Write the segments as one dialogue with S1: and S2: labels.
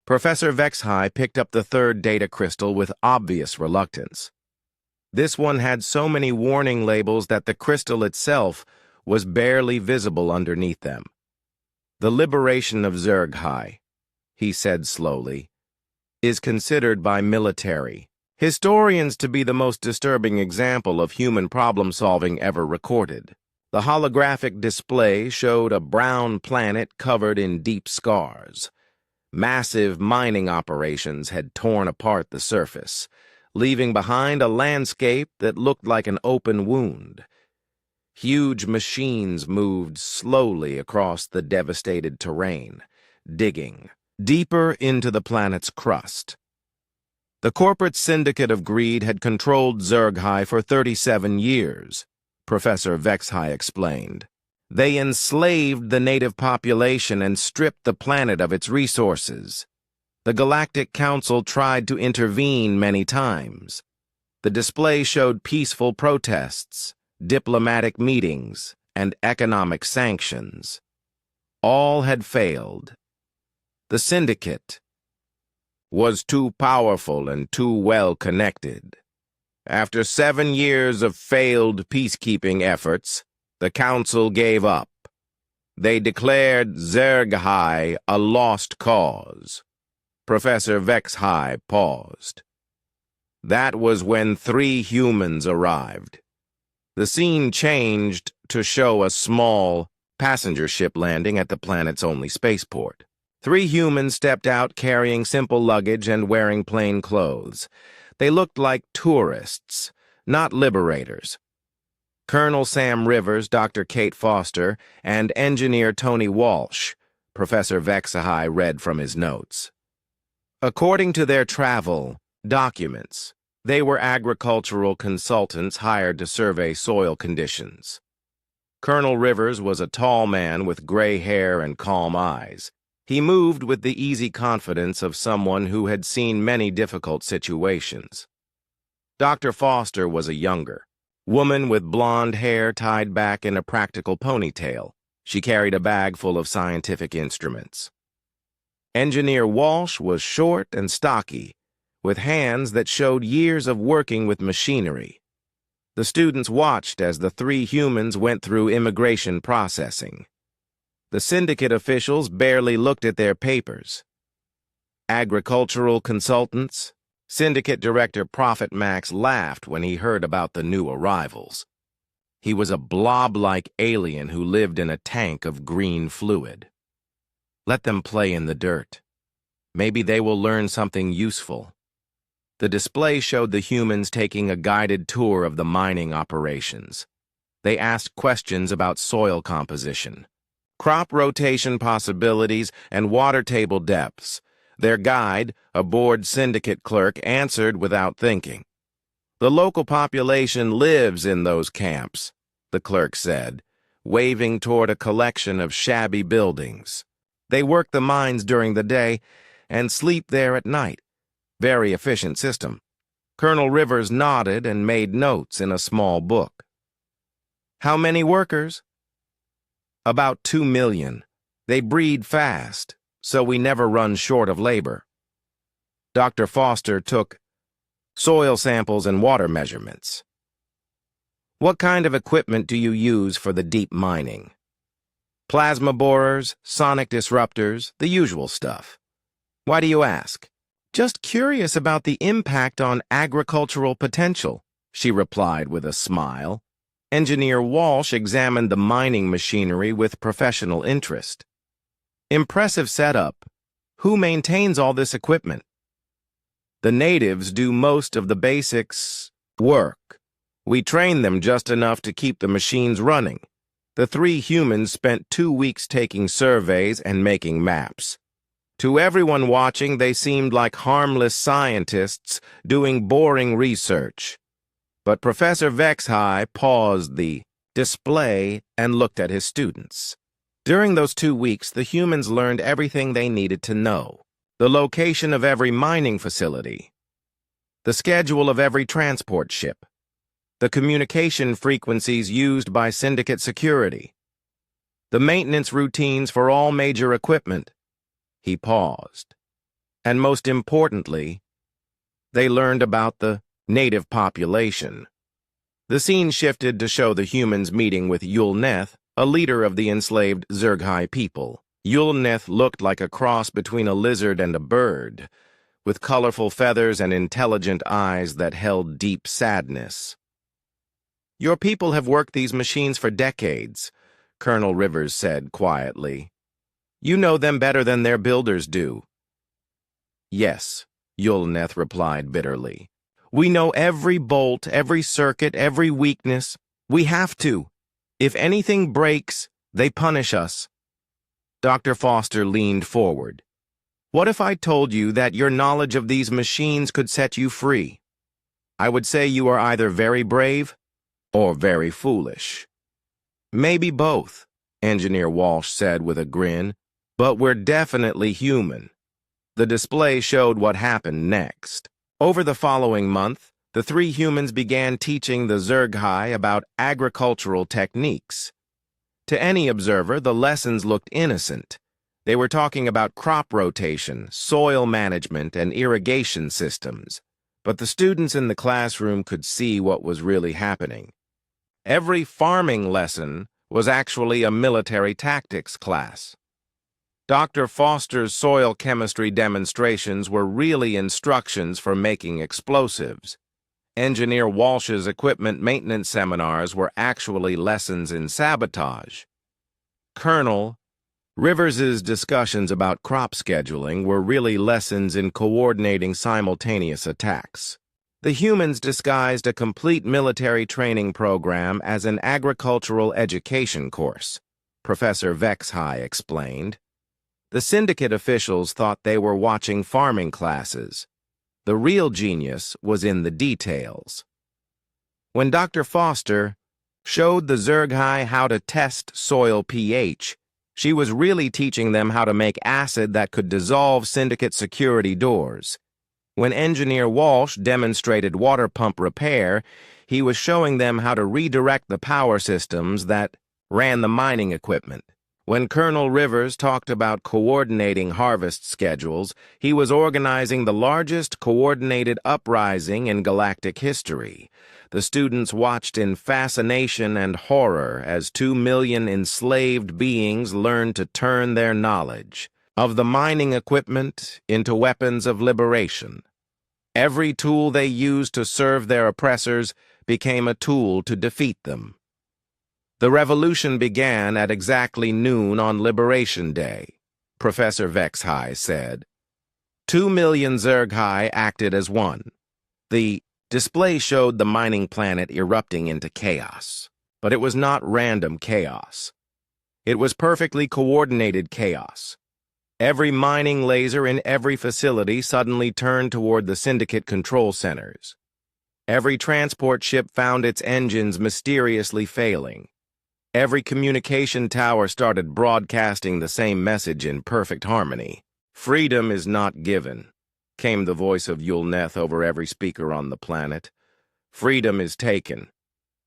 S1: Professor Vexhai picked up the third data crystal with obvious reluctance. This one had so many warning labels that the crystal itself was barely visible underneath them. The liberation of Zerghai, he said slowly, is considered by military historians to be the most disturbing example of human problem-solving ever recorded. The holographic display showed a brown planet covered in deep scars. Massive mining operations had torn apart the surface, leaving behind a landscape that looked like an open wound. Huge machines moved slowly across the devastated terrain, digging deeper into the planet's crust. The corporate syndicate of greed had controlled Zerghai for 37 years, Professor Vexhai explained. They enslaved the native population and stripped the planet of its resources. The Galactic Council tried to intervene many times. The display showed peaceful protests, diplomatic meetings, and economic sanctions. All had failed. The syndicate was too powerful and too well connected. After 7 years of failed peacekeeping efforts, the council gave up. They declared Zerghai a lost cause. Professor Vexhai paused. That was when 3 humans arrived. The scene changed to show a small passenger ship landing at the planet's only spaceport. 3 humans stepped out carrying simple luggage and wearing plain clothes. They looked like tourists, not liberators. Colonel Sam Rivers, Dr. Kate Foster, and Engineer Tony Walsh, Professor Vexhai read from his notes. According to their travel documents, they were agricultural consultants hired to survey soil conditions. Colonel Rivers was a tall man with gray hair and calm eyes. He moved with the easy confidence of someone who had seen many difficult situations. Dr. Foster was a younger woman with blonde hair tied back in a practical ponytail. She carried a bag full of scientific instruments. Engineer Walsh was short and stocky, with hands that showed years of working with machinery. The students watched as the 3 humans went through immigration processing. The syndicate officials barely looked at their papers. Agricultural consultants? Syndicate Director Prophet Max laughed when he heard about the new arrivals. He was a blob-like alien who lived in a tank of green fluid. Let them play in the dirt. Maybe they will learn something useful. The display showed the humans taking a guided tour of the mining operations. They asked questions about soil composition, crop rotation possibilities, and water table depths. Their guide, a bored syndicate clerk, answered without thinking. The local population lives in those camps, the clerk said, waving toward a collection of shabby buildings. They work the mines during the day and sleep there at night. Very efficient system. Colonel Rivers nodded and made notes in a small book. How many workers? About 2 million. They breed fast, so we never run short of labor. Dr. Foster took soil samples and water measurements. What kind of equipment do you use for the deep mining? Plasma borers, sonic disruptors, the usual stuff. Why do you ask? Just curious about the impact on agricultural potential, she replied with a smile. Engineer Walsh examined the mining machinery with professional interest. Impressive setup. Who maintains all this equipment? The natives do most of the basics work. We train them just enough to keep the machines running. The 3 humans spent 2 weeks taking surveys and making maps. To everyone watching, they seemed like harmless scientists doing boring research. But Professor Vexhai paused the display and looked at his students. During those 2 weeks, the humans learned everything they needed to know. The location of every mining facility, the schedule of every transport ship, the communication frequencies used by syndicate security, the maintenance routines for all major equipment. He paused. And most importantly, they learned about the native population. The scene shifted to show the humans meeting with Yulneth, a leader of the enslaved Zerghai people. Yulneth looked like a cross between a lizard and a bird, with colorful feathers and intelligent eyes that held deep sadness. "Your people have worked these machines for decades," Colonel Rivers said quietly. "You know them better than their builders do." "Yes," Yulneth replied bitterly. "We know every bolt, every circuit, every weakness. We have to. If anything breaks, they punish us." Dr. Foster leaned forward. "What if I told you that your knowledge of these machines could set you free? I would say you are either very brave or very foolish." "Maybe both," Engineer Walsh said with a grin, "but we're definitely human." The display showed what happened next. Over the following month, the three humans began teaching the Zerghai about agricultural techniques. To any observer, the lessons looked innocent. They were talking about crop rotation, soil management, and irrigation systems. But the students in the classroom could see what was really happening. Every farming lesson was actually a military tactics class. Dr. Foster's soil chemistry demonstrations were really instructions for making explosives. Engineer Walsh's equipment maintenance seminars were actually lessons in sabotage. Colonel Rivers's discussions about crop scheduling were really lessons in coordinating simultaneous attacks. The humans disguised a complete military training program as an agricultural education course, Professor Vexhai explained. The syndicate officials thought they were watching farming classes. The real genius was in the details. When Dr. Foster showed the Zerghai how to test soil pH, she was really teaching them how to make acid that could dissolve syndicate security doors. When Engineer Walsh demonstrated water pump repair, he was showing them how to redirect the power systems that ran the mining equipment. When Colonel Rivers talked about coordinating harvest schedules, he was organizing the largest coordinated uprising in galactic history. The students watched in fascination and horror as 2 million enslaved beings learned to turn their knowledge of the mining equipment into weapons of liberation. Every tool they used to serve their oppressors became a tool to defeat them. The revolution began at exactly noon on Liberation Day, Professor Vexhai said. 2 million Zerghai acted as one. The display showed the mining planet erupting into chaos, but it was not random chaos. It was perfectly coordinated chaos. Every mining laser in every facility suddenly turned toward the syndicate control centers. Every transport ship found its engines mysteriously failing. Every communication tower started broadcasting the same message in perfect harmony. "Freedom is not given," came the voice of Yulneth over every speaker on the planet. "Freedom is taken."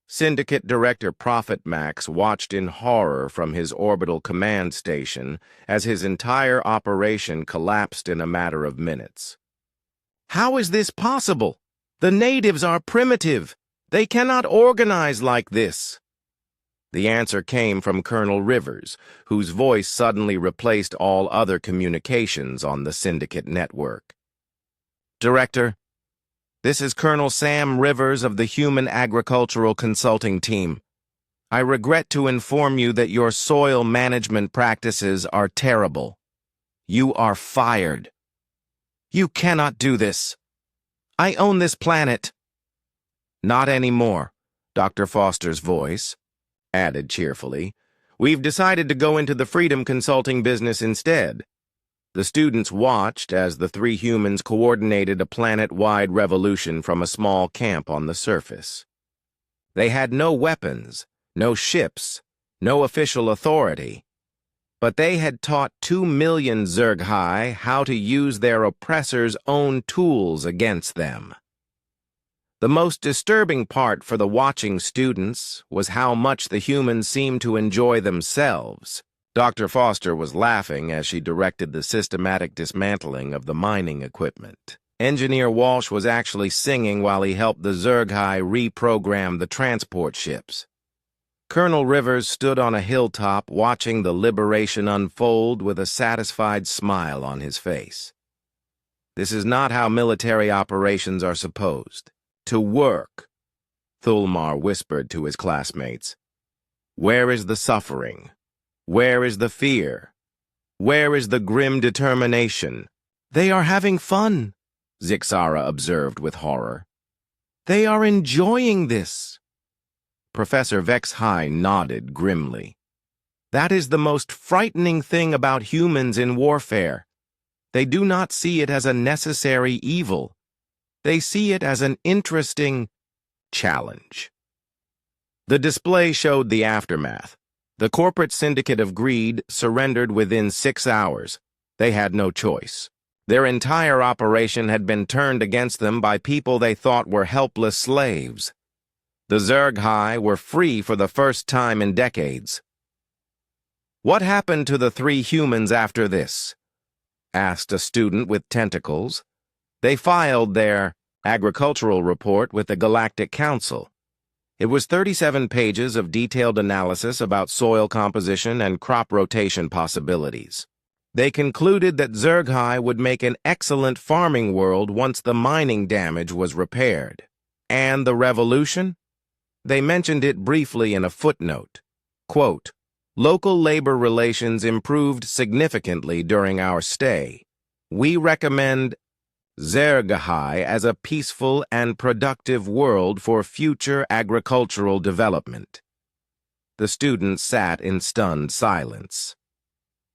S1: Syndicate Director Prophet Max watched in horror from his orbital command station as his entire operation collapsed in a matter of minutes. "How is this possible? The natives are primitive. They cannot organize like this." The answer came from Colonel Rivers, whose voice suddenly replaced all other communications on the syndicate network. "Director, this is Colonel Sam Rivers of the Human Agricultural Consulting Team. I regret to inform you that your soil management practices are terrible. You are fired. You cannot do this. I own this planet." "Not anymore," Dr. Foster's voice added cheerfully. "We've decided to go into the freedom consulting business instead." The students watched as the three humans coordinated a planet-wide revolution from a small camp on the surface. They had no weapons, no ships, no official authority, but they had taught 2 million Zerghai how to use their oppressors' own tools against them. The most disturbing part for the watching students was how much the humans seemed to enjoy themselves. Dr. Foster was laughing as she directed the systematic dismantling of the mining equipment. Engineer Walsh was actually singing while he helped the Zerghai reprogram the transport ships. Colonel Rivers stood on a hilltop watching the liberation unfold with a satisfied smile on his face. This is not how military operations are supposed to work, Thulmar whispered to his classmates. Where is the suffering? Where is the fear? Where is the grim determination? They are having fun, Zixara observed with horror. They are enjoying this. Professor Vexhai nodded grimly. That is the most frightening thing about humans in warfare. They do not see it as a necessary evil. They see it as an interesting challenge. The display showed the aftermath. The corporate syndicate of greed surrendered within 6 hours. They had no choice. Their entire operation had been turned against them by people they thought were helpless slaves. The Zerghai were free for the first time in decades. What happened to the 3 humans after this? Asked a student with tentacles. They filed their agricultural report with the Galactic Council. It was 37 pages of detailed analysis about soil composition and crop rotation possibilities. They concluded that Zerghai would make an excellent farming world once the mining damage was repaired. And the revolution? They mentioned it briefly in a footnote. Quote, local labor relations improved significantly during our stay. We recommend Zerghai as a peaceful and productive world for future agricultural development. The students sat in stunned silence.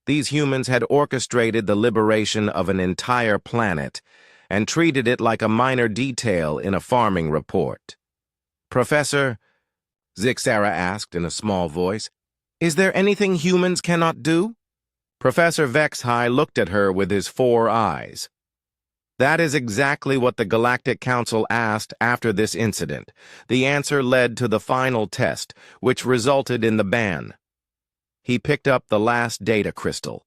S1: These humans had orchestrated the liberation of an entire planet and treated it like a minor detail in a farming report. Professor, Zixara asked in a small voice, is there anything humans cannot do? Professor Vexhai looked at her with his 4 eyes. That is exactly what the Galactic Council asked after this incident. The answer led to the final test, which resulted in the ban. He picked up the last data crystal.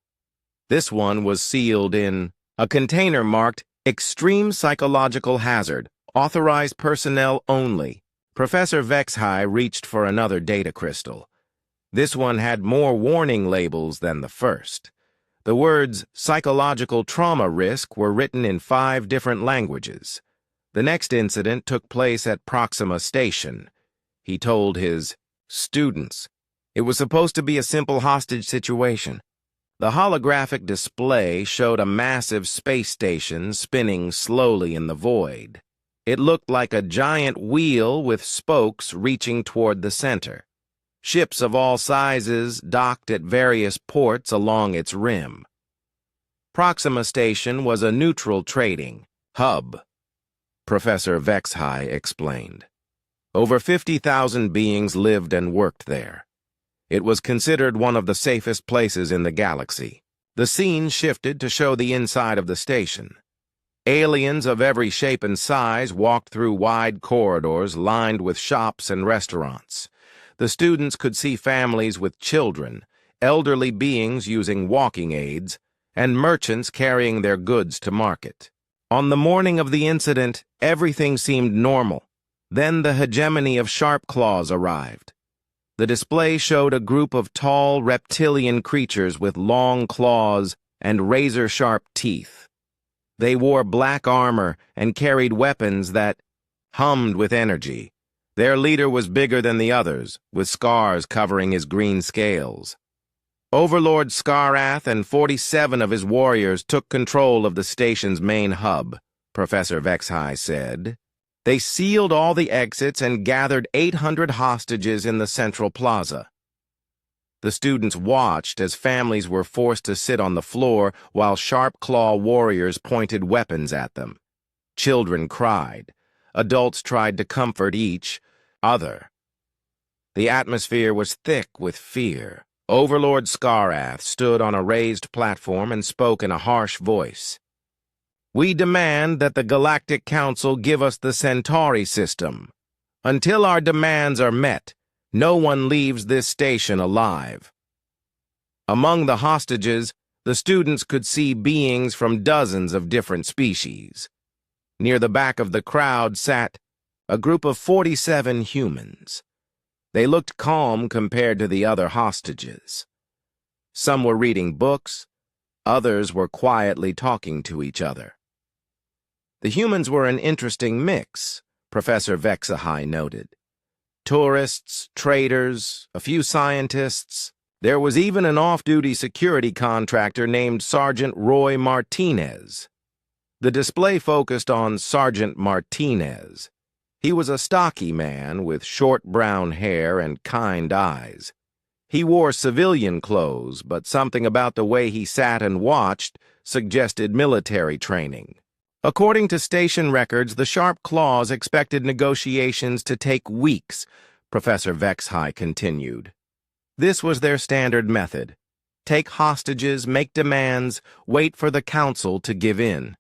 S1: This one was sealed in a container marked Extreme Psychological Hazard, Authorized Personnel Only. Professor Vexhai reached for another data crystal. This one had more warning labels than the first. The words psychological trauma risk were written in 5 different languages. The next incident took place at Proxima Station. He told his students. It was supposed to be a simple hostage situation. The holographic display showed a massive space station spinning slowly in the void. It looked like a giant wheel with spokes reaching toward the center. Ships of all sizes docked at various ports along its rim. Proxima Station was a neutral trading hub, Professor Vexhai explained. Over 50,000 beings lived and worked there. It was considered one of the safest places in the galaxy. The scene shifted to show the inside of the station. Aliens of every shape and size walked through wide corridors lined with shops and restaurants. The students could see families with children, elderly beings using walking aids, and merchants carrying their goods to market. On the morning of the incident, everything seemed normal. Then the hegemony of Sharp Claws arrived. The display showed a group of tall reptilian creatures with long claws and razor-sharp teeth. They wore black armor and carried weapons that hummed with energy. Their leader was bigger than the others, with scars covering his green scales. Overlord Skarath and 47 of his warriors took control of the station's main hub, Professor Vexhai said. They sealed all the exits and gathered 800 hostages in the central plaza. The students watched as families were forced to sit on the floor while sharp-claw warriors pointed weapons at them. Children cried. Adults tried to comfort each other. The atmosphere was thick with fear. Overlord Skarath stood on a raised platform and spoke in a harsh voice. We demand that the Galactic Council give us the Centauri system. Until our demands are met, no one leaves this station alive. Among the hostages, the students could see beings from dozens of different species. Near the back of the crowd sat a group of 47 humans. They looked calm compared to the other hostages. Some were reading books, others were quietly talking to each other. The humans were an interesting mix, Professor Vexahai noted. Tourists, traders, a few scientists. There was even an off-duty security contractor named Sergeant Roy Martinez. The display focused on Sergeant Martinez. He was a stocky man with short brown hair and kind eyes. He wore civilian clothes, but something about the way he sat and watched suggested military training. According to station records, the Sharp Claws expected negotiations to take weeks, Professor Vexhai continued. This was their standard method. Take hostages, make demands, wait for the council to give in.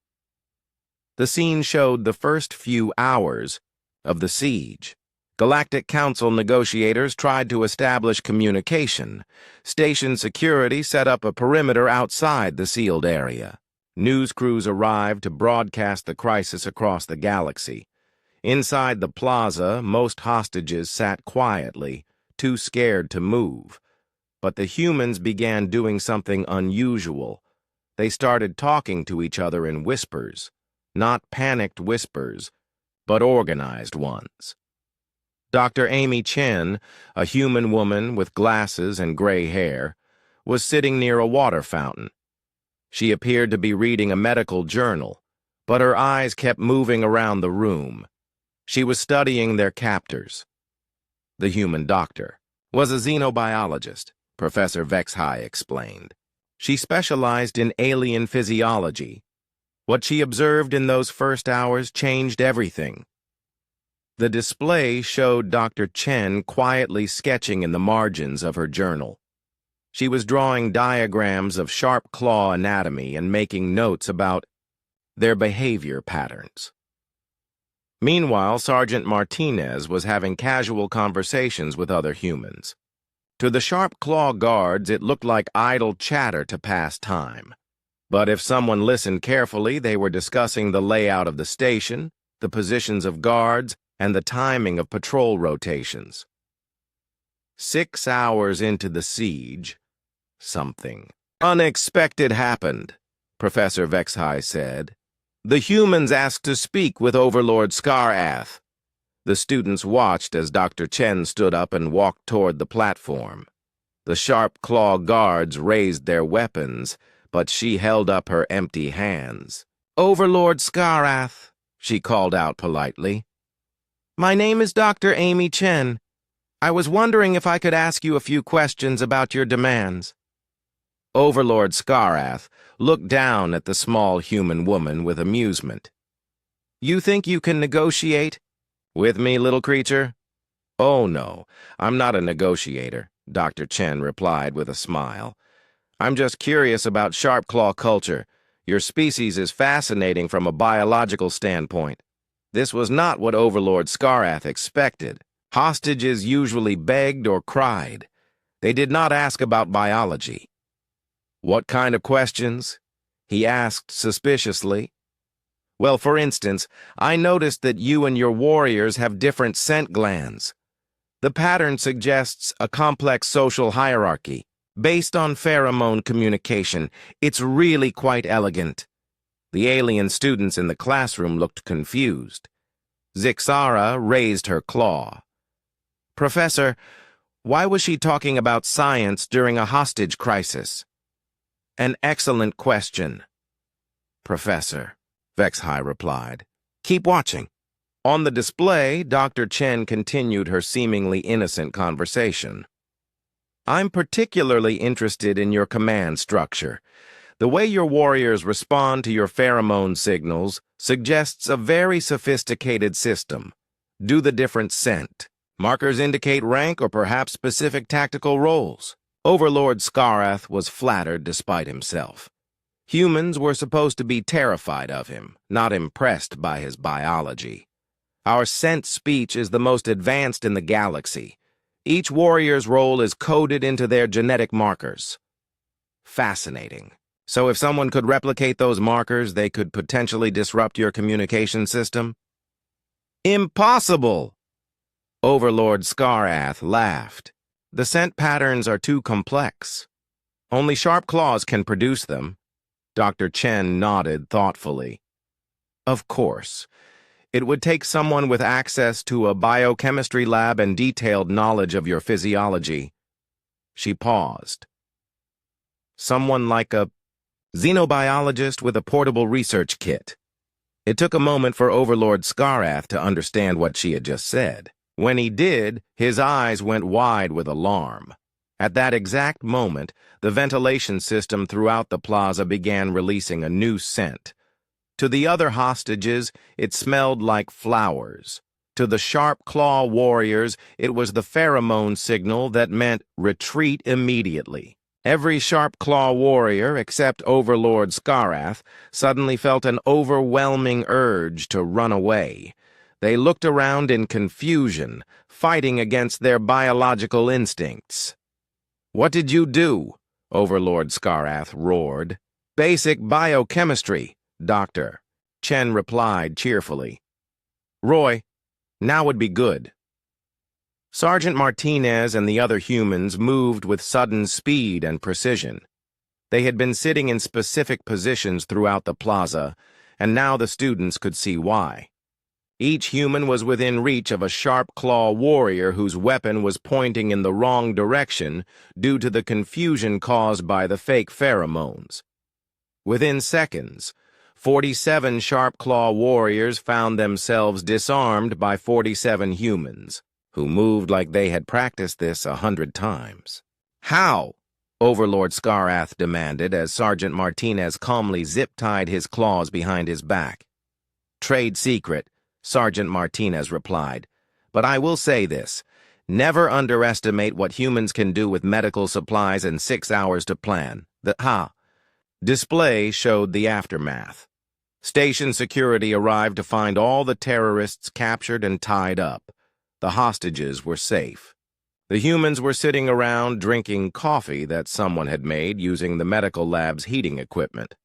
S1: The scene showed the first few hours of the siege. Galactic Council negotiators tried to establish communication. Station security set up a perimeter outside the sealed area. News crews arrived to broadcast the crisis across the galaxy. Inside the plaza, most hostages sat quietly, too scared to move. But the humans began doing something unusual. They started talking to each other in whispers, not panicked whispers, but organized ones. Dr. Amy Chen, a human woman with glasses and gray hair, was sitting near a water fountain. She appeared to be reading a medical journal, but her eyes kept moving around the room. She was studying their captors. The human doctor was a xenobiologist, Professor Vexhai explained. She specialized in alien physiology. What she observed in those first hours changed everything. The display showed Dr. Chen quietly sketching in the margins of her journal. She was drawing diagrams of sharp claw anatomy and making notes about their behavior patterns. Meanwhile, Sergeant Martinez was having casual conversations with other humans. To the sharp claw guards, it looked like idle chatter to pass time. But if someone listened carefully, they were discussing the layout of the station, the positions of guards, and the timing of patrol rotations. 6 hours into the siege, something unexpected happened, Professor Vexhai said. The humans asked to speak with Overlord Skarath. The students watched as Dr. Chen stood up and walked toward the platform. The sharp claw guards raised their weapons, but she held up her empty hands. Overlord Skarath, she called out politely. My name is Dr. Amy Chen. I was wondering if I could ask you a few questions about your demands. Overlord Skarath looked down at the small human woman with amusement. You think you can negotiate? With me, little creature? Oh, no, I'm not a negotiator, Dr. Chen replied with a smile. I'm just curious about sharp-claw culture. Your species is fascinating from a biological standpoint. This was not what Overlord Skarath expected. Hostages usually begged or cried. They did not ask about biology. What kind of questions? He asked suspiciously. Well, for instance, I noticed that you and your warriors have different scent glands. The pattern suggests a complex social hierarchy, based on pheromone communication. It's really quite elegant. The alien students in the classroom looked confused. Zixara raised her claw. Professor, why was she talking about science during a hostage crisis? An excellent question, Professor, Vexhai replied. Keep watching. On the display, Dr. Chen continued her seemingly innocent conversation. I'm particularly interested in your command structure. The way your warriors respond to your pheromone signals suggests a very sophisticated system. Do the different scent. Markers indicate rank or perhaps specific tactical roles. Overlord Skarath was flattered despite himself. Humans were supposed to be terrified of him, not impressed by his biology. Our scent speech is the most advanced in the galaxy. Each warrior's role is coded into their genetic markers. Fascinating. So if someone could replicate those markers, they could potentially disrupt your communication system? Impossible! Overlord Scarath laughed. The scent patterns are too complex. Only sharp claws can produce them. Dr. Chen nodded thoughtfully. Of course. It would take someone with access to a biochemistry lab and detailed knowledge of your physiology. She paused. Someone like a xenobiologist with a portable research kit. It took a moment for Overlord Scarath to understand what she had just said. When he did, his eyes went wide with alarm. At that exact moment, the ventilation system throughout the plaza began releasing a new scent. To the other hostages, it smelled like flowers. To the sharp claw warriors, it was the pheromone signal that meant retreat immediately. Every sharp claw warrior, except Overlord Scarath, suddenly felt an overwhelming urge to run away. They looked around in confusion, fighting against their biological instincts. "What did you do?" Overlord Scarath roared. "Basic biochemistry, Doctor," Chen replied cheerfully. "Roy, now would be good." Sergeant Martinez and the other humans moved with sudden speed and precision. They had been sitting in specific positions throughout the plaza, and now the students could see why. Each human was within reach of a sharp claw warrior whose weapon was pointing in the wrong direction due to the confusion caused by the fake pheromones. Within seconds, 47 sharp claw warriors found themselves disarmed by 47 humans, who moved like they had practiced this 100 times. "How?" Overlord Scarath demanded as Sergeant Martinez calmly zip-tied his claws behind his back. "Trade secret," Sergeant Martinez replied. "But I will say this. Never underestimate what humans can do with medical supplies and 6 hours to plan. The display showed the aftermath. Station security arrived to find all the terrorists captured and tied up. The hostages were safe. The humans were sitting around drinking coffee that someone had made using the medical lab's heating equipment.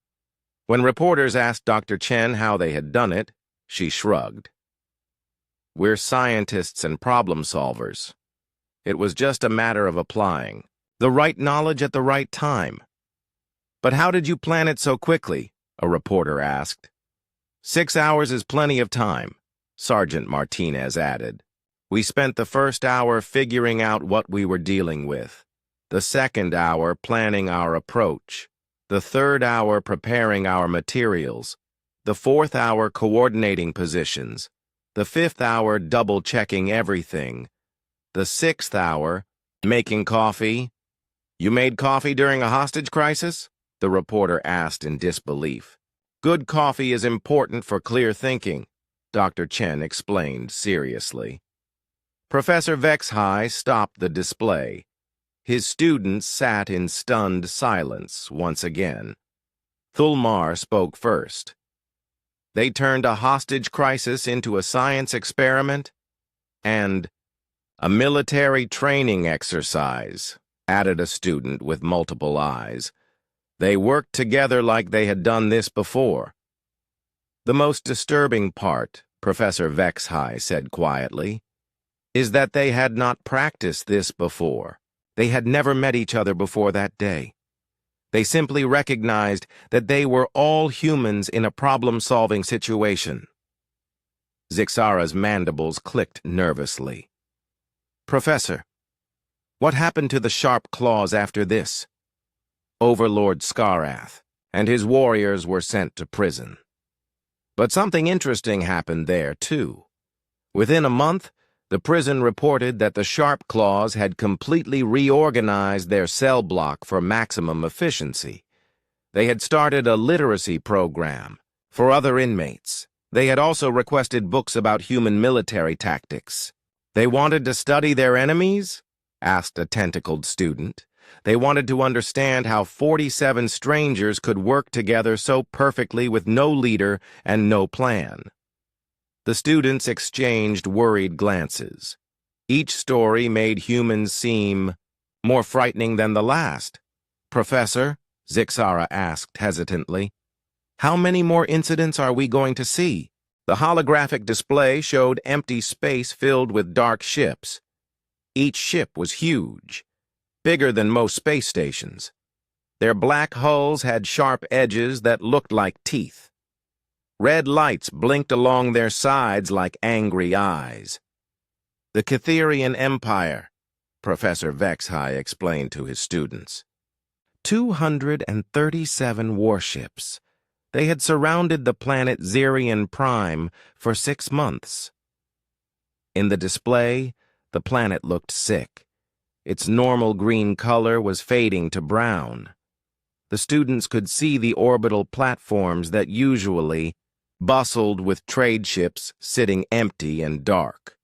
S1: When reporters asked Dr. Chen how they had done it, she shrugged. "We're scientists and problem solvers. It was just a matter of applying the right knowledge at the right time." "But how did you plan it so quickly?" a reporter asked. 6 hours is plenty of time," Sergeant Martinez added. "We spent the first hour figuring out what we were dealing with, the second hour planning our approach, the third hour preparing our materials, the fourth hour coordinating positions, the fifth hour double-checking everything, the sixth hour making coffee." "You made coffee during a hostage crisis?" the reporter asked in disbelief. "Good coffee is important for clear thinking," Dr. Chen explained seriously. Professor Vexhai stopped the display. His students sat in stunned silence once again. Thulmar spoke first. "They turned a hostage crisis into a science experiment and a military training exercise," added a student with multiple eyes. "They worked together like they had done this before." "The most disturbing part," Professor Vexhai said quietly, "is that they had not practiced this before. They had never met each other before that day. They simply recognized that they were all humans in a problem-solving situation." Zixara's mandibles clicked nervously. "Professor, what happened to the sharp claws after this?" "Overlord Scarath and his warriors were sent to prison. But something interesting happened there, too. Within a month, the prison reported that the sharp claws had completely reorganized their cell block for maximum efficiency. They had started a literacy program for other inmates. They had also requested books about human military tactics. "They wanted to study their enemies?" asked a tentacled student. "They wanted to understand how 47 strangers could work together so perfectly with no leader and no plan." The students exchanged worried glances. Each story made humans seem more frightening than the last. "Professor," Zixara asked hesitantly. How many more incidents are we going to see? The holographic display showed empty space filled with dark ships. Each ship was huge, bigger than most space stations. Their black hulls had sharp edges that looked like teeth. Red lights blinked along their sides like angry eyes. The Catherian Empire, Professor Vexhai explained to his students. 237 warships. They had surrounded the planet Zirian Prime for 6 months. In the display, the planet looked sick. Its normal green color was fading to brown. The students could see the orbital platforms that usually bustled with trade ships sitting empty and dark.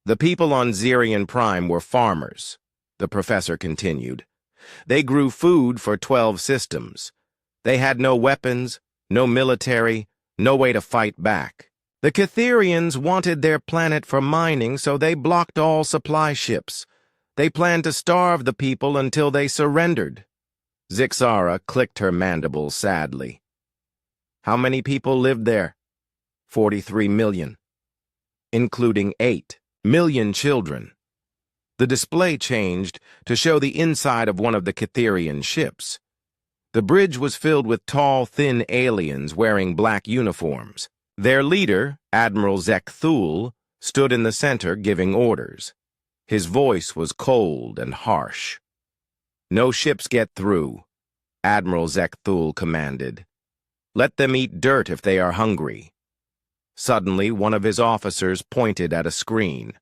S1: The people on Zirian Prime were farmers, the professor continued. They grew food for 12 systems. They had no weapons, no military, no way to fight back. The Catherians wanted their planet for mining, so they blocked all supply ships. They planned to starve the people until they surrendered. Zixara clicked her mandibles sadly. How many people lived there? 43 million, including 8 million children. The display changed to show the inside of one of the Catherian ships. The bridge was filled with tall, thin aliens wearing black uniforms. Their leader, Admiral Zekthul, stood in the center giving orders. His voice was cold and harsh. No ships get through, Admiral Zekthul commanded. Let them eat dirt if they are hungry. Suddenly, one of his officers pointed at a screen.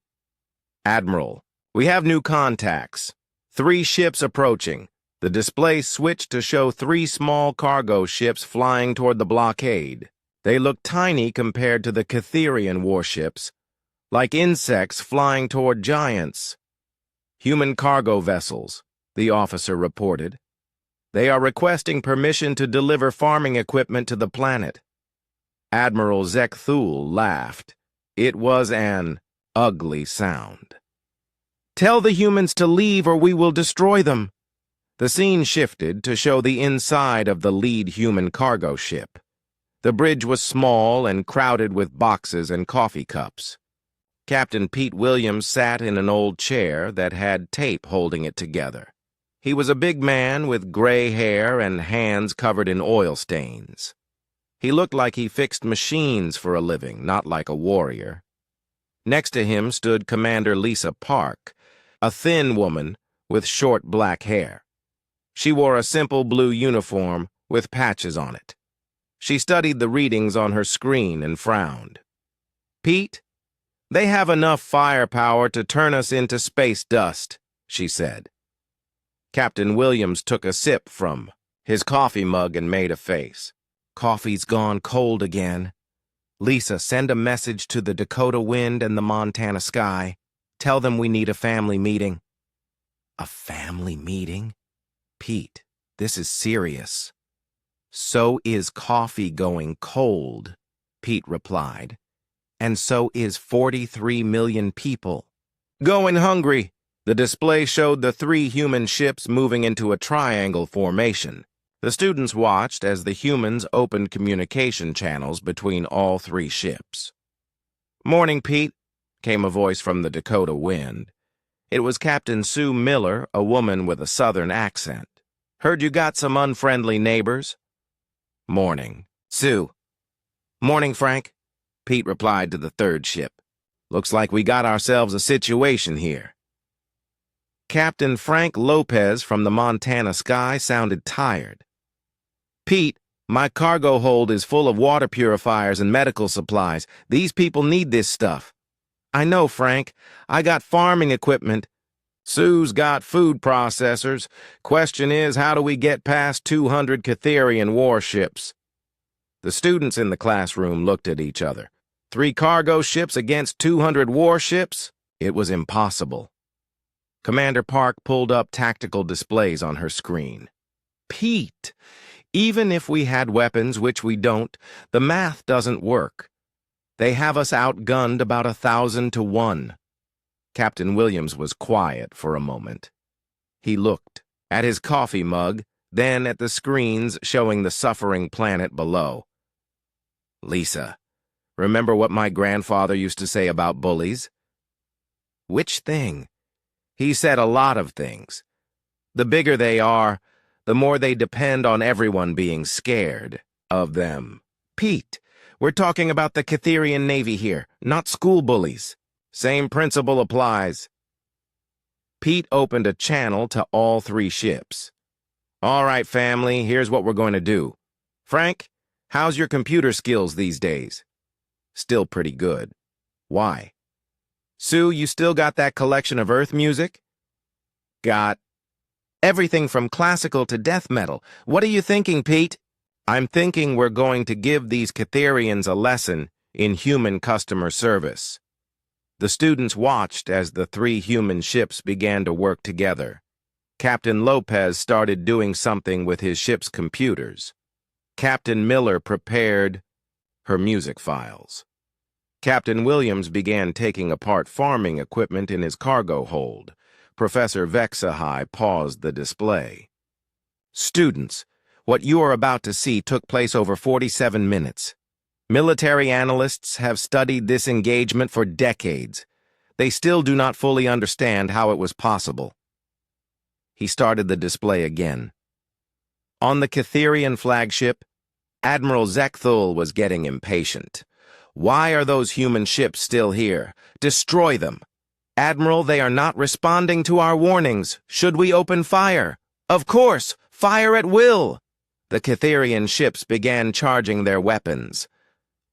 S1: Admiral, we have new contacts. 3 ships approaching. The display switched to show 3 small cargo ships flying toward the blockade. They looked tiny compared to the Catherian warships, like insects flying toward giants. Human cargo vessels, the officer reported. They are requesting permission to deliver farming equipment to the planet. Admiral Zekthul laughed. It was an ugly sound. Tell the humans to leave or we will destroy them. The scene shifted to show the inside of the lead human cargo ship. The bridge was small and crowded with boxes and coffee cups. Captain Pete Williams sat in an old chair that had tape holding it together. He was a big man with gray hair and hands covered in oil stains. He looked like he fixed machines for a living, not like a warrior. Next to him stood Commander Lisa Park, a thin woman with short black hair. She wore a simple blue uniform with patches on it. She studied the readings on her screen and frowned. Pete, they have enough firepower to turn us into space dust, she said. Captain Williams took a sip from his coffee mug and made a face. Coffee's gone cold again. Lisa, send a message to the Dakota Wind and the Montana Sky. Tell them we need a family meeting. A family meeting? Pete, this is serious. So is coffee going cold, Pete replied. And so is 43 million people. Going hungry. The display showed the 3 human ships moving into a triangle formation. The students watched as the humans opened communication channels between all 3 ships. Morning, Pete, came a voice from the Dakota Wind. It was Captain Sue Miller, a woman with a southern accent. Heard you got some unfriendly neighbors? Morning, Sue. Morning, Frank, Pete replied to the 3rd ship. Looks like we got ourselves a situation here. Captain Frank Lopez from the Montana Sky sounded tired. Pete, my cargo hold is full of water purifiers and medical supplies. These people need this stuff. I know, Frank. I got farming equipment. Sue's got food processors. Question is, how do we get past 200 Catherian warships? The students in the classroom looked at each other. 3 cargo ships against 200 warships? It was impossible. Commander Park pulled up tactical displays on her screen. Pete, even if we had weapons, which we don't, the math doesn't work. They have us outgunned about 1,000 to 1. Captain Williams was quiet for a moment. He looked at his coffee mug, then at the screens showing the suffering planet below. "Lisa, remember what my grandfather used to say about bullies?" "Which thing?" "He said a lot of things. The bigger they are, the more they depend on everyone being scared of them." "Pete, we're talking about the Catherian Navy here, not school bullies." "Same principle applies." Pete opened a channel to all three ships. "All right, family, here's what we're going to do. Frank, how's your computer skills these days?" "Still pretty good." "Why?" "Sue, you still got that collection of Earth music?" "Got everything from classical to death metal. What are you thinking, Pete?" "I'm thinking we're going to give these Catherians a lesson in human customer service." The students watched as the three human ships began to work together. Captain Lopez started doing something with his ship's computers. Captain Miller prepared her music files. Captain Williams began taking apart farming equipment in his cargo hold. Professor Vexahai paused the display. "Students, what you are about to see took place over 47 minutes. Military analysts have studied this engagement for decades. They still do not fully understand how it was possible." He started the display again. On the Catherian flagship, Admiral Zekthul was getting impatient. "Why are those human ships still here? Destroy them." "Admiral, they are not responding to our warnings. Should we open fire?" "Of course! Fire at will!" The Catherian ships began charging their weapons.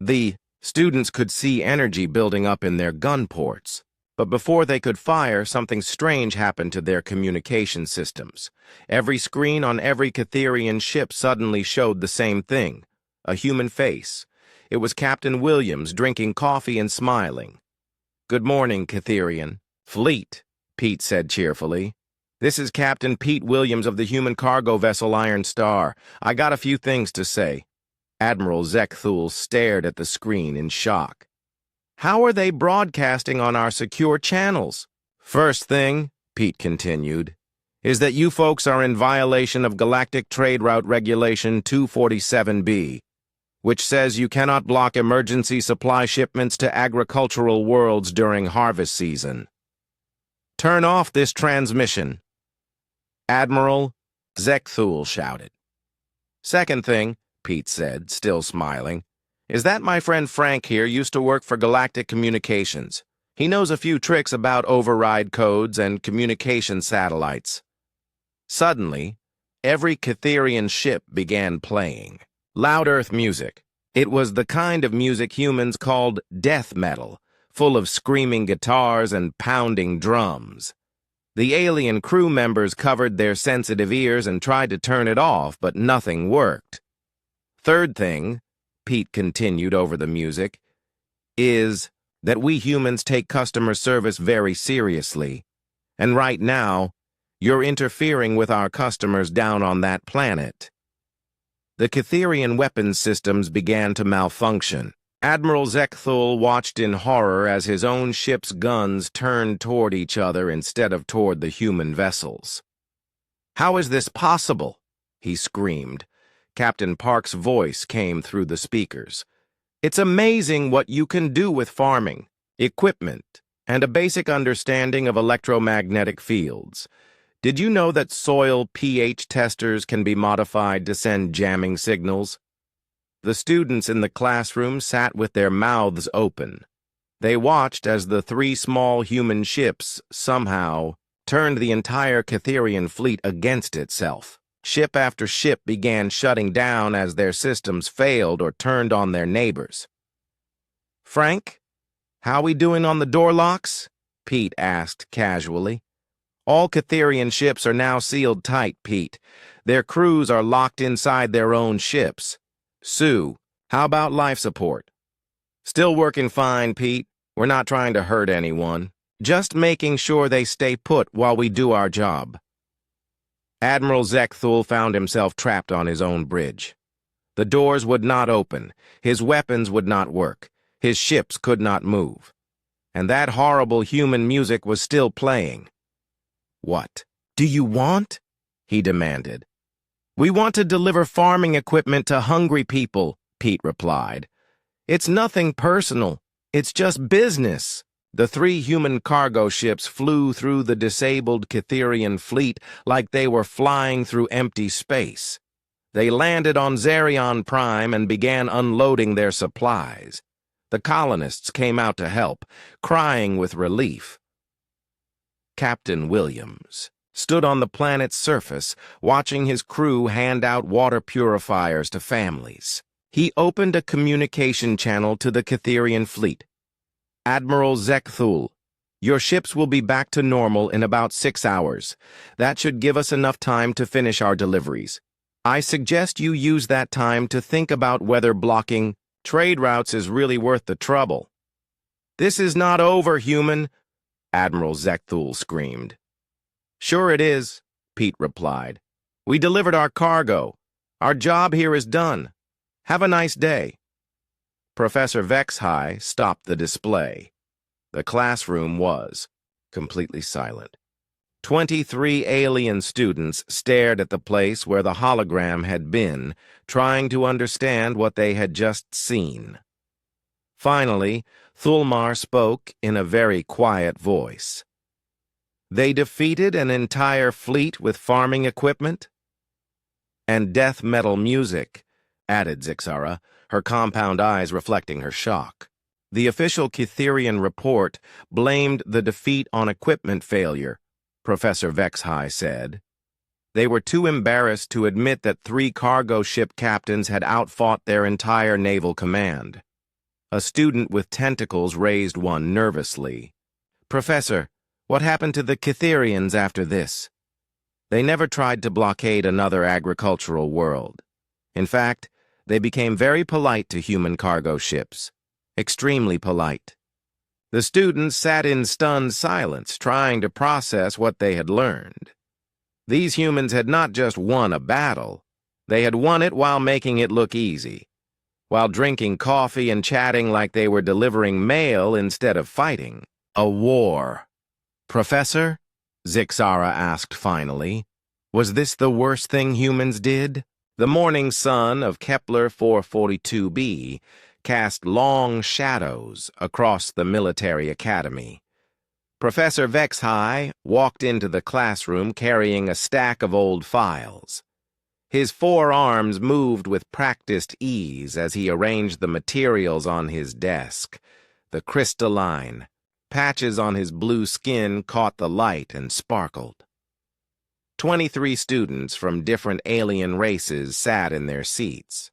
S1: The students could see energy building up in their gun ports. But before they could fire, something strange happened to their communication systems. Every screen on every Catherian ship suddenly showed the same thing: a human face. It was Captain Williams, drinking coffee and smiling. "Good morning, Catherian Fleet," Pete said cheerfully. "This is Captain Pete Williams of the human cargo vessel Iron Star. I got a few things to say." Admiral Zekthul stared at the screen in shock. "How are they broadcasting on our secure channels?" "First thing," Pete continued, "is that you folks are in violation of Galactic Trade Route Regulation 247B, which says you cannot block emergency supply shipments to agricultural worlds during harvest season. Turn off this transmission." "Admiral," Zekthul shouted. "Second thing," Pete said, still smiling, "is that my friend Frank here used to work for Galactic Communications. He knows a few tricks about override codes and communication satellites." Suddenly, every Catherian ship began playing loud Earth music. It was the kind of music humans called death metal, full of screaming guitars and pounding drums. The alien crew members covered their sensitive ears and tried to turn it off, but nothing worked. "Third thing," Pete continued over the music, "is that we humans take customer service very seriously. And right now, you're interfering with our customers down on that planet." The Catherian weapons systems began to malfunction. Admiral Zekthul watched in horror as his own ship's guns turned toward each other instead of toward the human vessels. "How is this possible?" he screamed. Captain Park's voice came through the speakers. "It's amazing what you can do with farming, equipment, and a basic understanding of electromagnetic fields. Did you know that soil pH testers can be modified to send jamming signals?" The students in the classroom sat with their mouths open. They watched as the three small human ships somehow turned the entire Catherian fleet against itself. Ship after ship began shutting down as their systems failed or turned on their neighbors. "Frank, how we doing on the door locks?" Pete asked casually. "All Catherian ships are now sealed tight, Pete. Their crews are locked inside their own ships. Sue, how about life support?" "Still working fine, Pete. We're not trying to hurt anyone. Just making sure they stay put while we do our job." Admiral Zekthul found himself trapped on his own bridge. The doors would not open. His weapons would not work. His ships could not move. And that horrible human music was still playing. "What do you want?" he demanded. We want to deliver farming equipment to hungry people, Pete replied. It's nothing personal. It's just business. The 3 human cargo ships flew through the disabled Cytherian fleet like they were flying through empty space. They landed on Zerion Prime and began unloading their supplies. The colonists came out to help, crying with relief. Captain Williams stood on the planet's surface, watching his crew hand out water purifiers to families. He opened a communication channel to the Cytherian fleet. Admiral Zekthul, your ships will be back to normal in about 6 hours. That should give us enough time to finish our deliveries. I suggest you use that time to think about whether blocking trade routes is really worth the trouble. This is not over, human, Admiral Zekthul screamed. Sure it is, Pete replied. We delivered our cargo. Our job here is done. Have a nice day. Professor Vexhai stopped the display. The classroom was completely silent. 23 alien students stared at the place where the hologram had been, trying to understand what they had just seen. Finally, Thulmar spoke in a very quiet voice. They defeated an entire fleet with farming equipment? And death metal music, added Zixara, her compound eyes reflecting her shock. The official Cytherian report blamed the defeat on equipment failure, Professor Vexhai said. They were too embarrassed to admit that 3 cargo ship captains had outfought their entire naval command. A student with tentacles raised one nervously. Professor, what happened to the Cytherians after this? They never tried to blockade another agricultural world. In fact, they became very polite to human cargo ships. Extremely polite. The students sat in stunned silence, trying to process what they had learned. These humans had not just won a battle. They had won it while making it look easy, while drinking coffee and chatting like they were delivering mail instead of fighting. A war. Professor? Zixara asked finally. Was this the worst thing humans did? The morning sun of Kepler 442b cast long shadows across the military academy. Professor Vexhai walked into the classroom carrying a stack of old files. His 4 arms moved with practiced ease as he arranged the materials on his desk. The crystalline patches on his blue skin caught the light and sparkled. 23 students from different alien races sat in their seats.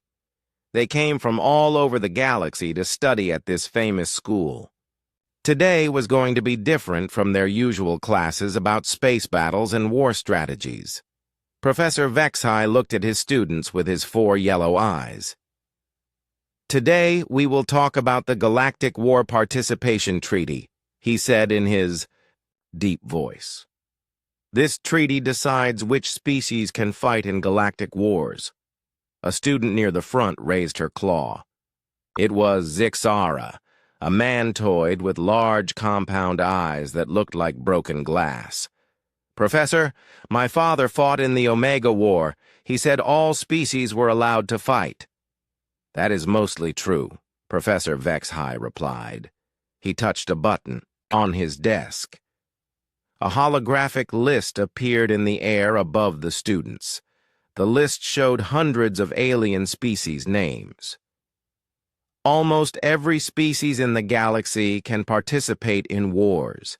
S1: They came from all over the galaxy to study at this famous school. Today was going to be different from their usual classes about space battles and war strategies. Professor Vexhai looked at his students with his 4 yellow eyes. Today we will talk about the Galactic War Participation Treaty, he said in his deep voice. This treaty decides which species can fight in galactic wars. A student near the front raised her claw. It was Zixara, a mantoid with large compound eyes that looked like broken glass. Professor, my father fought in the Omega War. He said all species were allowed to fight. That is mostly true, Professor Vexhai replied. He touched a button on his desk. A holographic list appeared in the air above the students. The list showed hundreds of alien species names. Almost every species in the galaxy can participate in wars,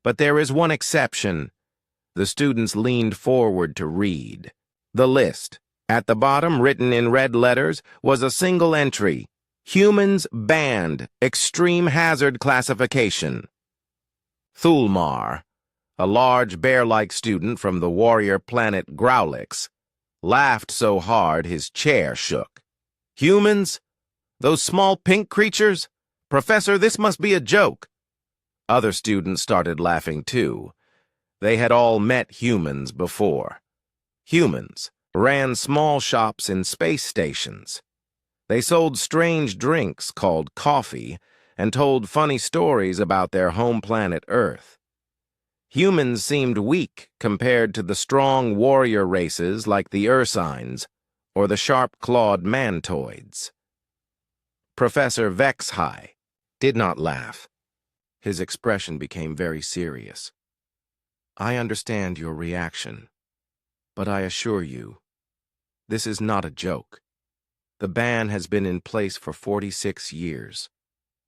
S1: but there is one exception. The students leaned forward to read. The list, at the bottom, written in red letters, was a single entry. Humans banned, extreme hazard classification. Thulmar, a large bear-like student from the warrior planet Growlix, laughed so hard his chair shook. Humans? Those small pink creatures? Professor, this must be a joke. Other students started laughing too. They had all met humans before. Humans ran small shops in space stations. They sold strange drinks called coffee and told funny stories about their home planet Earth. Humans seemed weak compared to the strong warrior races like the ursines or the sharp-clawed mantoids. Professor HFY did not laugh. His expression became very serious. I understand your reaction, but I assure you, this is not a joke. The ban has been in place for 46 years.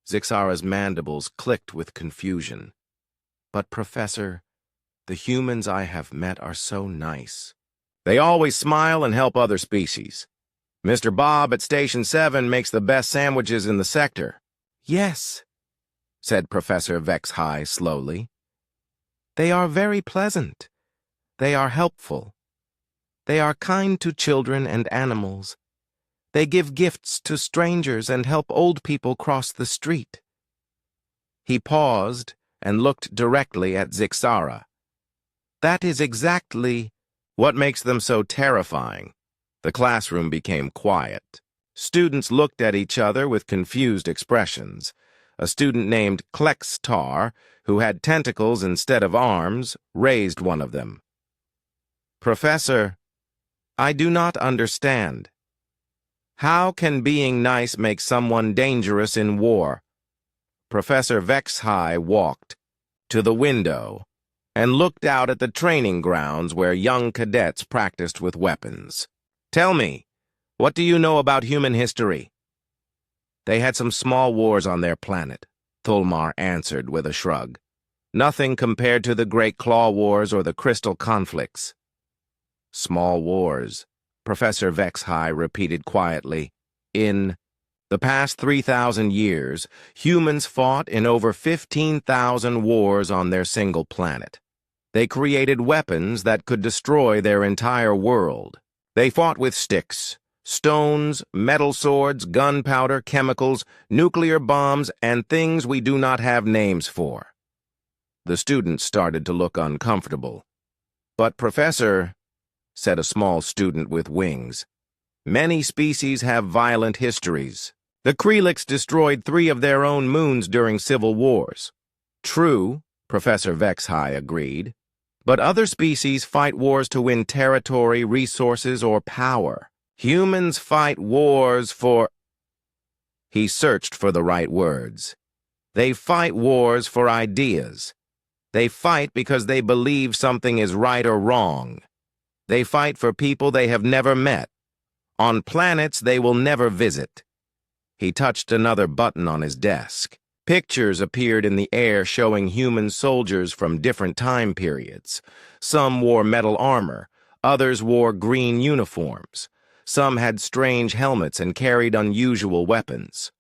S1: Zixara's mandibles clicked with confusion. But, Professor, the humans I have met are so nice. They always smile and help other species. Mr. Bob at Station 7 makes the best sandwiches in the sector. Yes, said Professor HFY slowly. They are very pleasant. They are helpful. They are kind to children and animals. They give gifts to strangers and help old people cross the street. He paused and looked directly at Zixara. That is exactly what makes them so terrifying. The classroom became quiet. Students looked at each other with confused expressions. A student named Klextar, who had tentacles instead of arms, raised one of them. Professor, I do not understand. How can being nice make someone dangerous in war? Professor HFY walked to the window and looked out at the training grounds where young cadets practiced with weapons. Tell me, what do you know about human history? They had some small wars on their planet, Thulmar answered with a shrug. Nothing compared to the Great Claw Wars or the Crystal Conflicts. Small wars, Professor HFY repeated quietly. In the past 3,000 years, humans fought in over 15,000 wars on their single planet. They created weapons that could destroy their entire world. They fought with sticks, stones, metal swords, gunpowder, chemicals, nuclear bombs, and things we do not have names for. The students started to look uncomfortable. But, Professor, said a small student with wings, many species have violent histories. The Krelix destroyed 3 of their own moons during civil wars. True, Professor HFY agreed. But other species fight wars to win territory, resources, or power. Humans fight wars for... He searched for the right words. They fight wars for ideas. They fight because they believe something is right or wrong. They fight for people they have never met, on planets they will never visit. He touched another button on his desk. Pictures appeared in the air showing human soldiers from different time periods. Some wore metal armor, others wore green uniforms. Some had strange helmets and carried unusual weapons.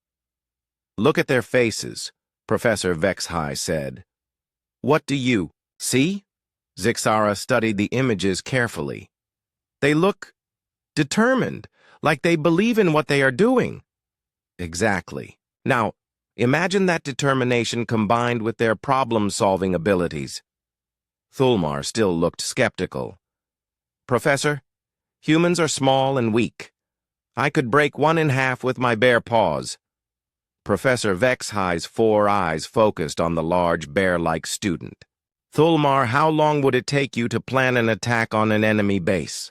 S1: Look at their faces, Professor HFY said. What do you see? Zixara studied the images carefully. They look determined, like they believe in what they are doing. Exactly. Now, imagine that determination combined with their problem-solving abilities. Thulmar still looked skeptical. Professor, humans are small and weak. I could break one in half with my bare paws. Professor HFY's 4 eyes focused on the large bear-like student. Thulmar, how long would it take you to plan an attack on an enemy base?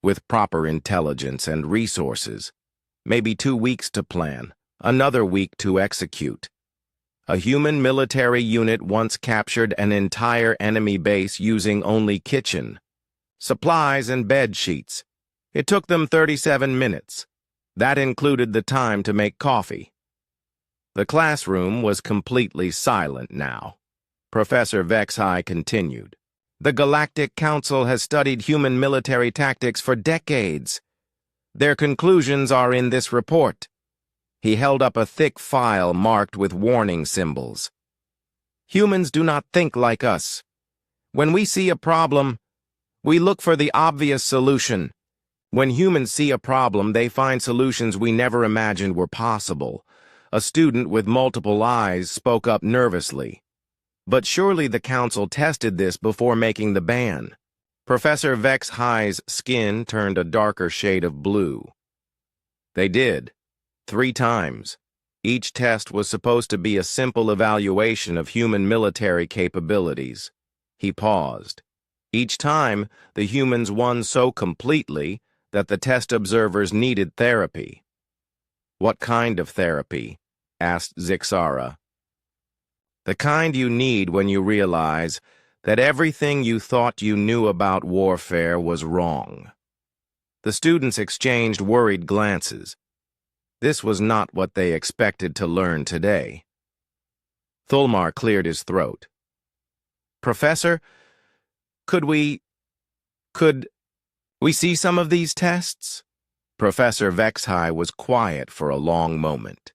S1: With proper intelligence and resources, maybe 2 weeks to plan, another week to execute. A human military unit once captured an entire enemy base using only kitchen, supplies, and bed sheets. It took them 37 minutes. That included the time to make coffee. The classroom was completely silent now. Professor HFY continued. The Galactic Council has studied human military tactics for decades. Their conclusions are in this report. He held up a thick file marked with warning symbols. Humans do not think like us. When we see a problem, we look for the obvious solution. When humans see a problem, they find solutions we never imagined were possible. A student with multiple eyes spoke up nervously. But surely the council tested this before making the ban. Professor HFY's skin turned a darker shade of blue. They did. 3 times. Each test was supposed to be a simple evaluation of human military capabilities. He paused. Each time, the humans won so completely that the test observers needed therapy. "What kind of therapy?" asked Zixara. "The kind you need when you realize that everything you thought you knew about warfare was wrong." The students exchanged worried glances. This was not what they expected to learn today. Thulmar cleared his throat. "Professor, could we see some of these tests?" Professor Vexhai was quiet for a long moment.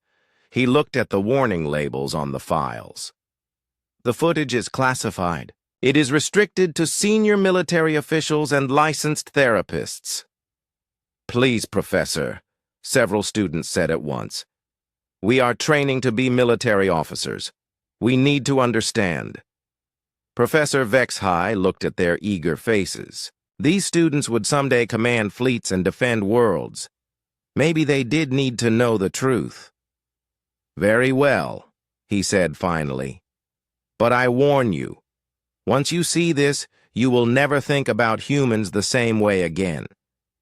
S1: He looked at the warning labels on the files. "The footage is classified. It is restricted to senior military officials and licensed therapists." "Please, Professor," several students said at once. "We are training to be military officers. We need to understand." Professor Vexhai looked at their eager faces. These students would someday command fleets and defend worlds. Maybe they did need to know the truth. "Very well," he said finally. "But I warn you, once you see this, you will never think about humans the same way again.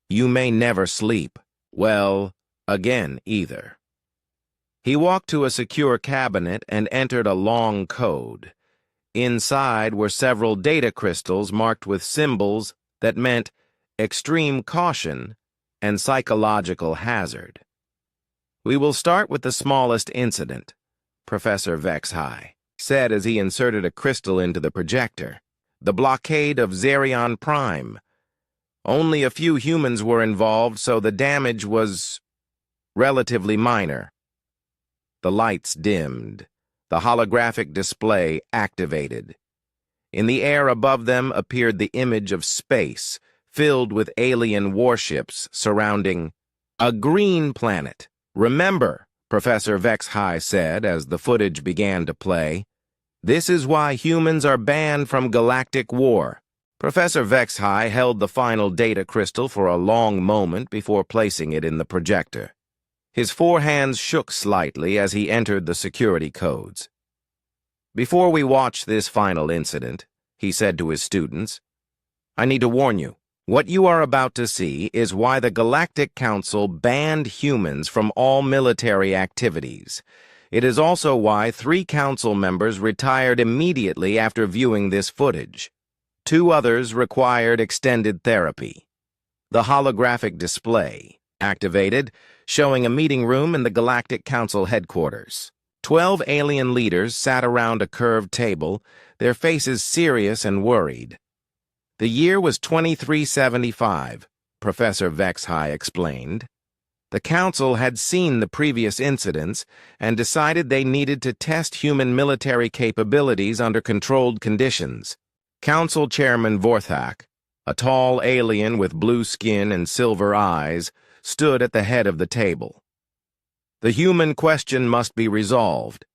S1: You may never sleep well again either." He walked to a secure cabinet and entered a long code. Inside were several data crystals marked with symbols that meant extreme caution and psychological hazard. "We will start with the smallest incident," Professor Vexhai said as he inserted a crystal into the projector. "The blockade of Zerion Prime. Only a few humans were involved, so the damage was relatively minor." The lights dimmed. The holographic display activated. In the air above them appeared the image of space, filled with alien warships surrounding a green planet. "Remember," Professor Vexhai said as the footage began to play, "this is why humans are banned from Galactic War." Professor Vexhai held the final data crystal for a long moment before placing it in the projector. His four hands shook slightly as he entered the security codes. "Before we watch this final incident," he said to his students, "I need to warn you. What you are about to see is why the Galactic Council banned humans from all military activities. It is also why 3 council members retired immediately after viewing this footage. 2 others required extended therapy." The holographic display activated, showing a meeting room in the Galactic Council headquarters. 12 alien leaders sat around a curved table, their faces serious and worried. "The year was 2375, Professor Vexhai explained. The Council had seen the previous incidents and decided they needed to test human military capabilities under controlled conditions. Council Chairman Vorthak, a tall alien with blue skin and silver eyes, stood at the head of the table. "The human question must be resolved.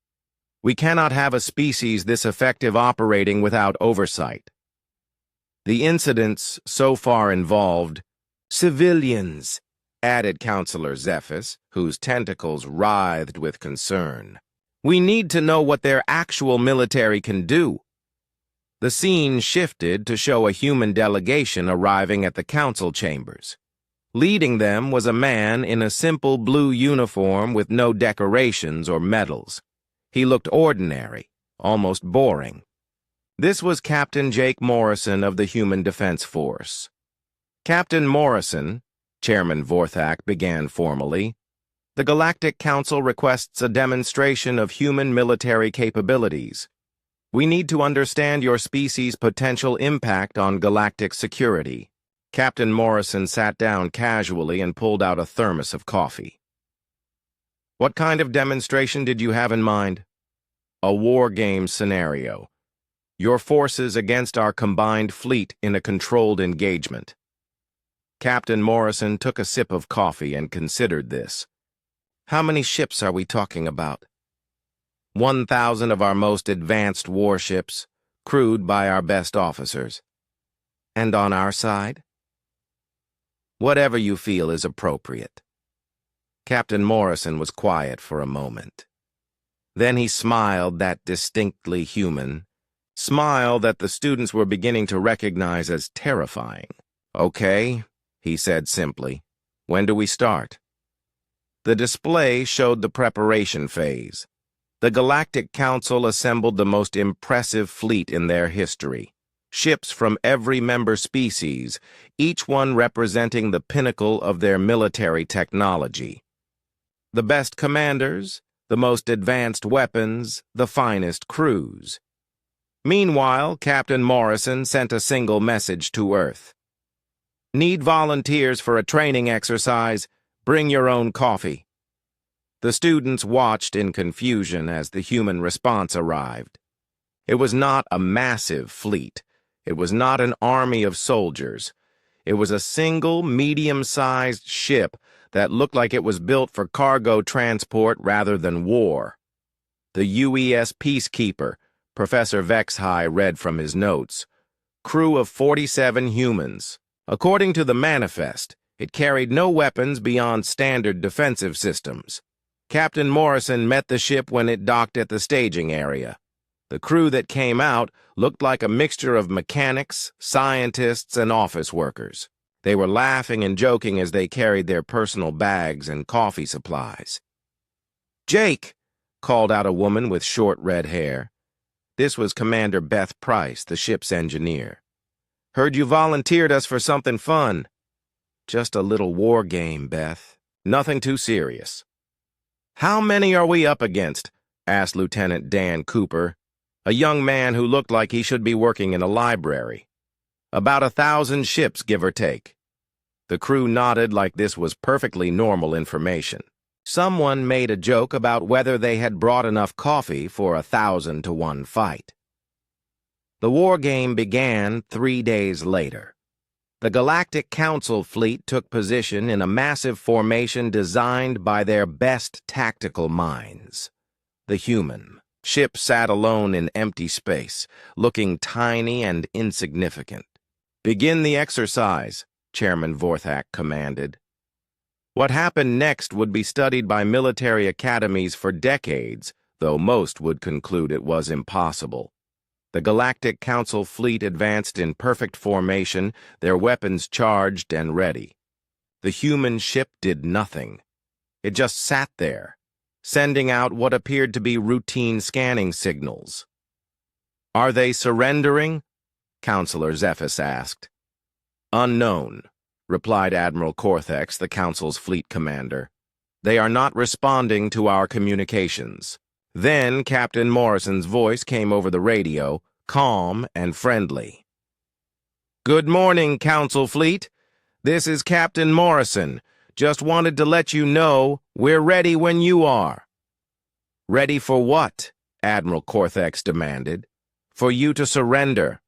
S1: We cannot have a species this effective operating without oversight. The incidents so far involved civilians," added Councillor Zephys, whose tentacles writhed with concern. "We need to know what their actual military can do." The scene shifted to show a human delegation arriving at the council chambers. Leading them was a man in a simple blue uniform with no decorations or medals. He looked ordinary, almost boring. This was Captain Jake Morrison of the Human Defense Force. "Captain Morrison," Chairman Vorthak began formally, "the Galactic Council requests a demonstration of human military capabilities. We need to understand your species' potential impact on galactic security." Captain Morrison sat down casually and pulled out a thermos of coffee. "What kind of demonstration did you have in mind?" "A war game scenario. Your forces against our combined fleet in a controlled engagement." Captain Morrison took a sip of coffee and considered this. "How many ships are we talking about?" 1,000 of our most advanced warships, crewed by our best officers. "And on our side?" "Whatever you feel is appropriate." Captain Morrison was quiet for a moment. Then he smiled that distinctly human smile that the students were beginning to recognize as terrifying. "Okay," he said simply. "When do we start?" The display showed the preparation phase. The Galactic Council assembled the most impressive fleet in their history. Ships from every member species, each one representing the pinnacle of their military technology. The best commanders, the most advanced weapons, the finest crews. Meanwhile, Captain Morrison sent a single message to Earth. "Need volunteers for a training exercise. Bring your own coffee." The students watched in confusion as the human response arrived. It was not a massive fleet. It was not an army of soldiers. It was a single, medium-sized ship that looked like it was built for cargo transport rather than war. The UES Peacekeeper, Professor Vexhigh read from his notes. Crew of 47 humans. According to the manifest, it carried no weapons beyond standard defensive systems. Captain Morrison met the ship when it docked at the staging area. The crew that came out looked like a mixture of mechanics, scientists, and office workers. They were laughing and joking as they carried their personal bags and coffee supplies. "Jake," called out a woman with short red hair. This was Commander Beth Price, the ship's engineer. "Heard you volunteered us for something fun." "Just a little war game, Beth. Nothing too serious." "How many are we up against?" asked Lieutenant Dan Cooper, a young man who looked like he should be working in a library. "About 1,000 ships, give or take." The crew nodded like this was perfectly normal information. Someone made a joke about whether they had brought enough coffee for 1,000-to-1 fight. The war game began 3 days later. The Galactic Council fleet took position in a massive formation designed by their best tactical minds. The human ship sat alone in empty space, looking tiny and insignificant. "Begin the exercise," Chairman Vorthak commanded. What happened next would be studied by military academies for decades, though most would conclude it was impossible. The Galactic Council fleet advanced in perfect formation, their weapons charged and ready. The human ship did nothing. It just sat there, sending out what appeared to be routine scanning signals. "Are they surrendering?" Counselor Zephys asked. "Unknown," replied Admiral Corthex, the Council's fleet commander. "They are not responding to our communications." Then Captain Morrison's voice came over the radio, calm and friendly. "Good morning, Council Fleet. This is Captain Morrison. Just wanted to let you know we're ready when you are." "Ready for what?" Admiral Corthex demanded. "For you to surrender."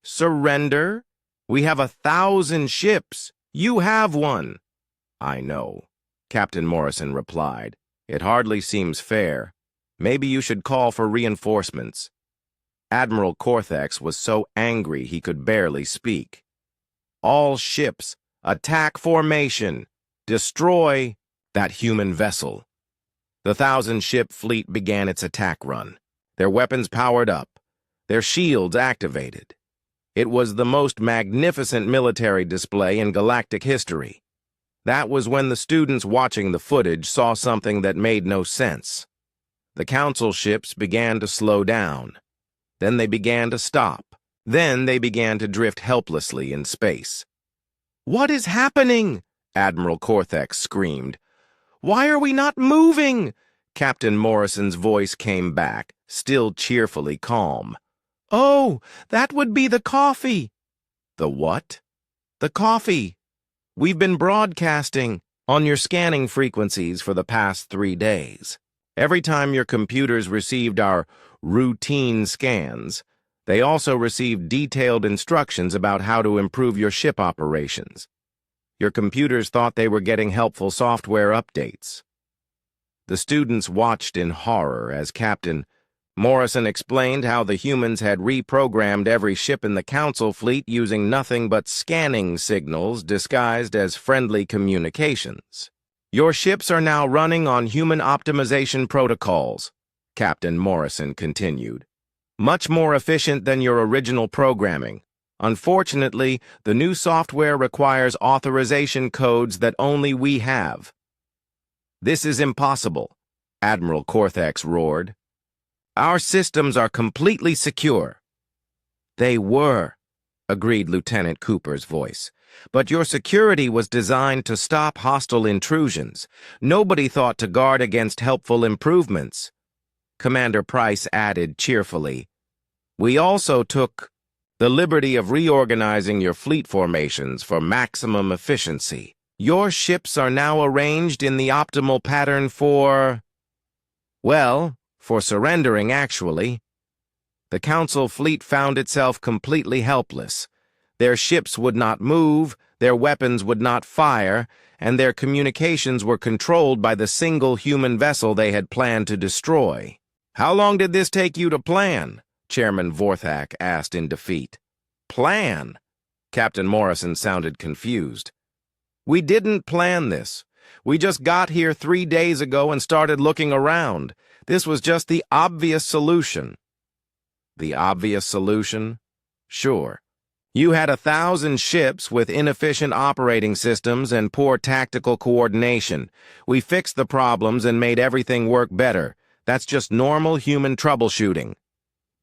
S1: "Surrender? We have 1,000 ships. You have one." "I know," Captain Morrison replied. "It hardly seems fair. Maybe you should call for reinforcements." Admiral Corthex was so angry he could barely speak. "All ships, attack formation. Destroy that human vessel." The 1,000-ship fleet began its attack run, their weapons powered up, their shields activated. It was the most magnificent military display in galactic history. That was when the students watching the footage saw something that made no sense. The Council ships began to slow down. Then they began to stop. Then they began to drift helplessly in space. "What is happening?" Admiral Corthex screamed. "Why are we not moving?" Captain Morrison's voice came back, still cheerfully calm. "Oh, that would be the coffee." "The what?" "The coffee. We've been broadcasting on your scanning frequencies for the past 3 days. Every time your computers received our routine scans, they also received detailed instructions about how to improve your ship operations. Your computers thought they were getting helpful software updates." The students watched in horror as Captain Morrison explained how the humans had reprogrammed every ship in the Council fleet using nothing but scanning signals disguised as friendly communications. "Your ships are now running on human optimization protocols," Captain Morrison continued. Much more efficient than your original programming. Unfortunately, the new software requires authorization codes that only we have. This is impossible, Admiral Cortex roared. Our systems are completely secure. They were, agreed Lieutenant Cooper's voice. But your security was designed to stop hostile intrusions. Nobody thought to guard against helpful improvements. Commander Price added cheerfully. We also took the liberty of reorganizing your fleet formations for maximum efficiency. Your ships are now arranged in the optimal pattern for surrendering, actually. The Council fleet found itself completely helpless. Their ships would not move, their weapons would not fire, and their communications were controlled by the single human vessel they had planned to destroy. How long did this take you to plan? Chairman Vorthak asked in defeat. Plan? Captain Morrison sounded confused. We didn't plan this. We just got here 3 days ago and started looking around. This was just the obvious solution. The obvious solution? Sure. You had 1,000 ships with inefficient operating systems and poor tactical coordination. We fixed the problems and made everything work better. That's just normal human troubleshooting.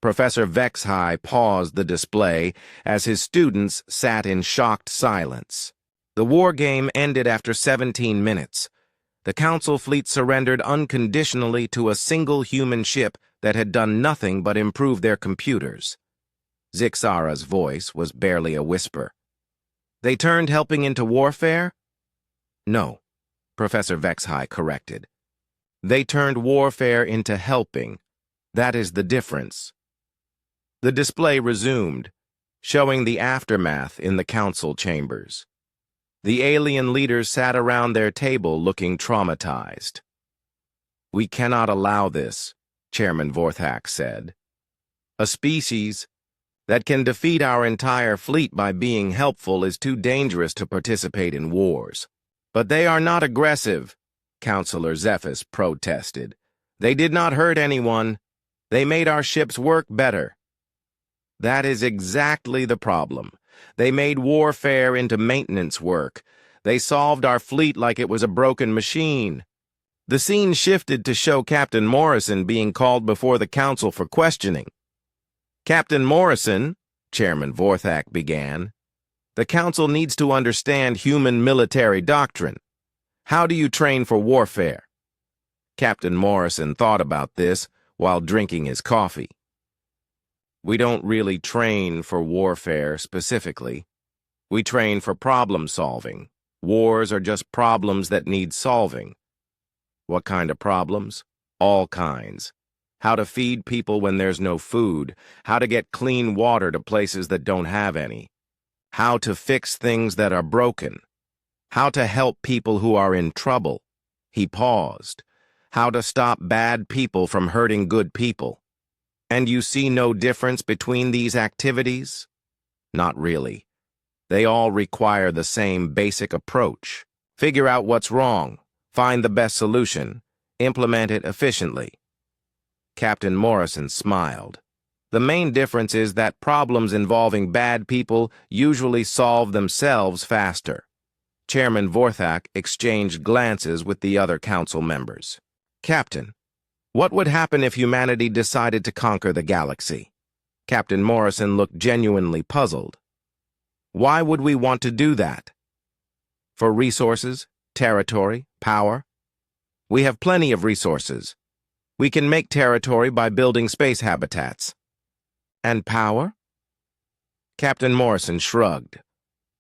S1: Professor Vexhai paused the display as his students sat in shocked silence. The war game ended after 17 minutes. The Council fleet surrendered unconditionally to a single human ship that had done nothing but improve their computers. Zixara's voice was barely a whisper. They turned helping into warfare? No, Professor Vexhai corrected. They turned warfare into helping. That is the difference. The display resumed, showing the aftermath in the council chambers. The alien leaders sat around their table looking traumatized. We cannot allow this, Chairman Vorthak said. A species that can defeat our entire fleet by being helpful is too dangerous to participate in wars. But they are not aggressive, Counselor Zephys protested. They did not hurt anyone. They made our ships work better. That is exactly the problem. They made warfare into maintenance work. They solved our fleet like it was a broken machine. The scene shifted to show Captain Morrison being called before the council for questioning. Captain Morrison, Chairman Vorthak began, the council needs to understand human military doctrine. How do you train for warfare? Captain Morrison thought about this while drinking his coffee. We don't really train for warfare specifically. We train for problem solving. Wars are just problems that need solving. What kind of problems? All kinds. How to feed people when there's no food. How to get clean water to places that don't have any. How to fix things that are broken. How to help people who are in trouble. He paused. How to stop bad people from hurting good people. And you see no difference between these activities? Not really. They all require the same basic approach. Figure out what's wrong, find the best solution, implement it efficiently. Captain Morrison smiled. The main difference is that problems involving bad people usually solve themselves faster. Chairman Vorthak exchanged glances with the other council members. Captain, what would happen if humanity decided to conquer the galaxy? Captain Morrison looked genuinely puzzled. Why would we want to do that? For resources, territory, power? We have plenty of resources. We can make territory by building space habitats. And power? Captain Morrison shrugged.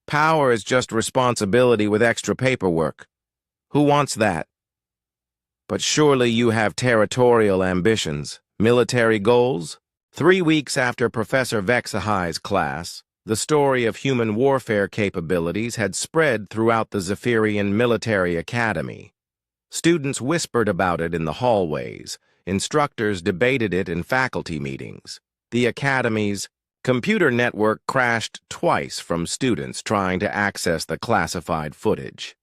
S1: Power is just responsibility with extra paperwork. Who wants that? But surely you have territorial ambitions, military goals? 3 weeks after Professor Vexahai's class, the story of human warfare capabilities had spread throughout the Zephyrian Military Academy. Students whispered about it in the hallways. Instructors debated it in faculty meetings. The Academy's computer network crashed twice from students trying to access the classified footage.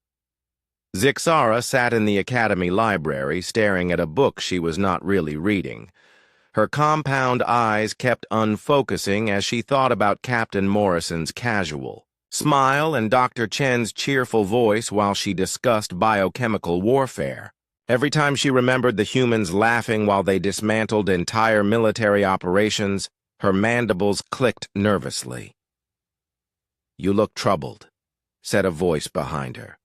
S1: Zixara sat in the Academy library staring at a book she was not really reading. Her compound eyes kept unfocusing as she thought about Captain Morrison's casual smile and Dr. Chen's cheerful voice while she discussed biochemical warfare. Every time she remembered the humans laughing while they dismantled entire military operations, her mandibles clicked nervously. "You look troubled," said a voice behind her.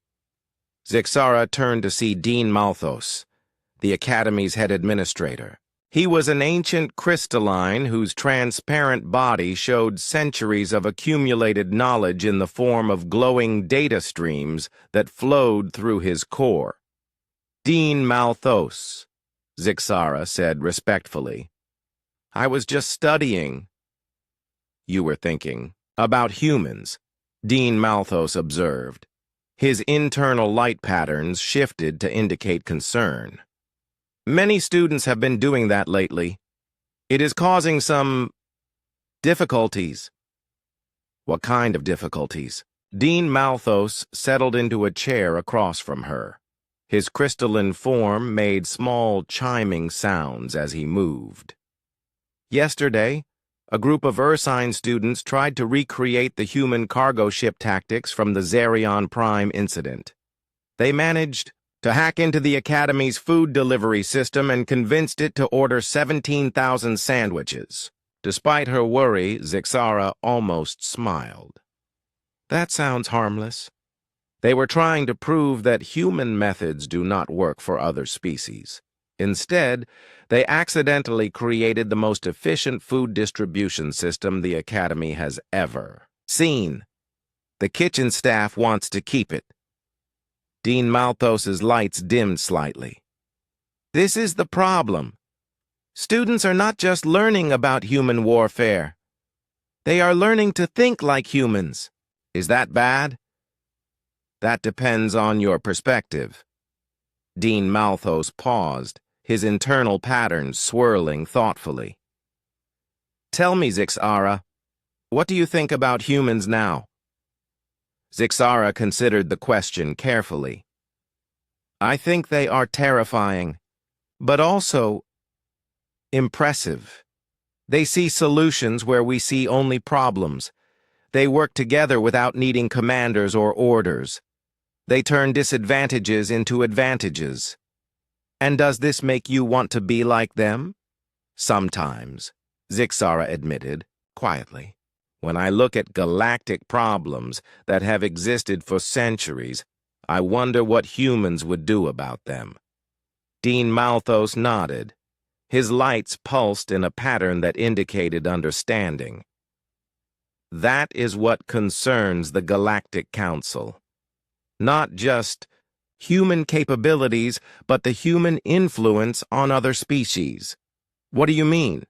S1: Zixara turned to see Dean Malthus, the Academy's head administrator. He was an ancient crystalline whose transparent body showed centuries of accumulated knowledge in the form of glowing data streams that flowed through his core. "Dean Malthus," Zixara said respectfully. "I was just studying." "You were thinking about humans," Dean Malthus observed. His internal light patterns shifted to indicate concern. "Many students have been doing that lately. It is causing some difficulties." "What kind of difficulties?" Dean Malthus settled into a chair across from her. His crystalline form made small chiming sounds as he moved. "Yesterday, a group of Ursine students tried to recreate the human cargo ship tactics from the Zerion Prime incident. They managed to hack into the Academy's food delivery system and convinced it to order 17,000 sandwiches." Despite her worry, Zixara almost smiled. "That sounds harmless. They were trying to prove that human methods do not work for other species. Instead, they accidentally created the most efficient food distribution system the Academy has ever seen. The kitchen staff wants to keep it." Dean Malthus's lights dimmed slightly. "This is the problem. Students are not just learning about human warfare. They are learning to think like humans. Is that bad?" "That depends on your perspective." Dean Malthus paused, his internal patterns swirling thoughtfully. "Tell me, Zixara, what do you think about humans now?" Zixara considered the question carefully. "I think they are terrifying, but also impressive. They see solutions where we see only problems. They work together without needing commanders or orders. They turn disadvantages into advantages. And does this make you want to be like them?" "Sometimes," Zixara admitted, quietly. "When I look at galactic problems that have existed for centuries, I wonder what humans would do about them." Dean Malthus nodded. His lights pulsed in a pattern that indicated understanding. "That is what concerns the Galactic Council. Not just human capabilities, but the human influence on other species." "What do you mean?"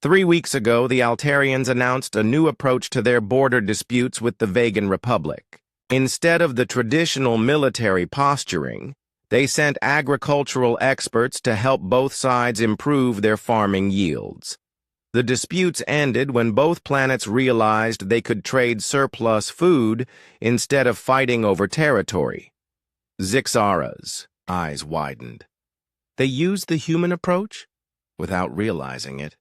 S1: 3 weeks ago, the Altarians announced a new approach to their border disputes with the Vegan Republic. Instead of the traditional military posturing, they sent agricultural experts to help both sides improve their farming yields. The disputes ended when both planets realized they could trade surplus food instead of fighting over territory. Zixara's eyes widened. They used the human approach without realizing it.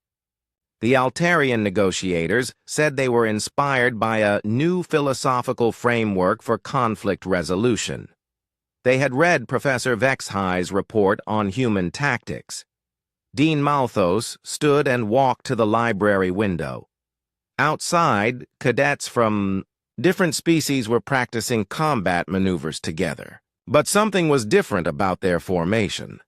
S1: The Altarian negotiators said they were inspired by a new philosophical framework for conflict resolution. They had read Professor Vexhigh's report on human tactics. Dean Malthus stood and walked to the library window. Outside, cadets from different species were practicing combat maneuvers together. But something was different about their formation.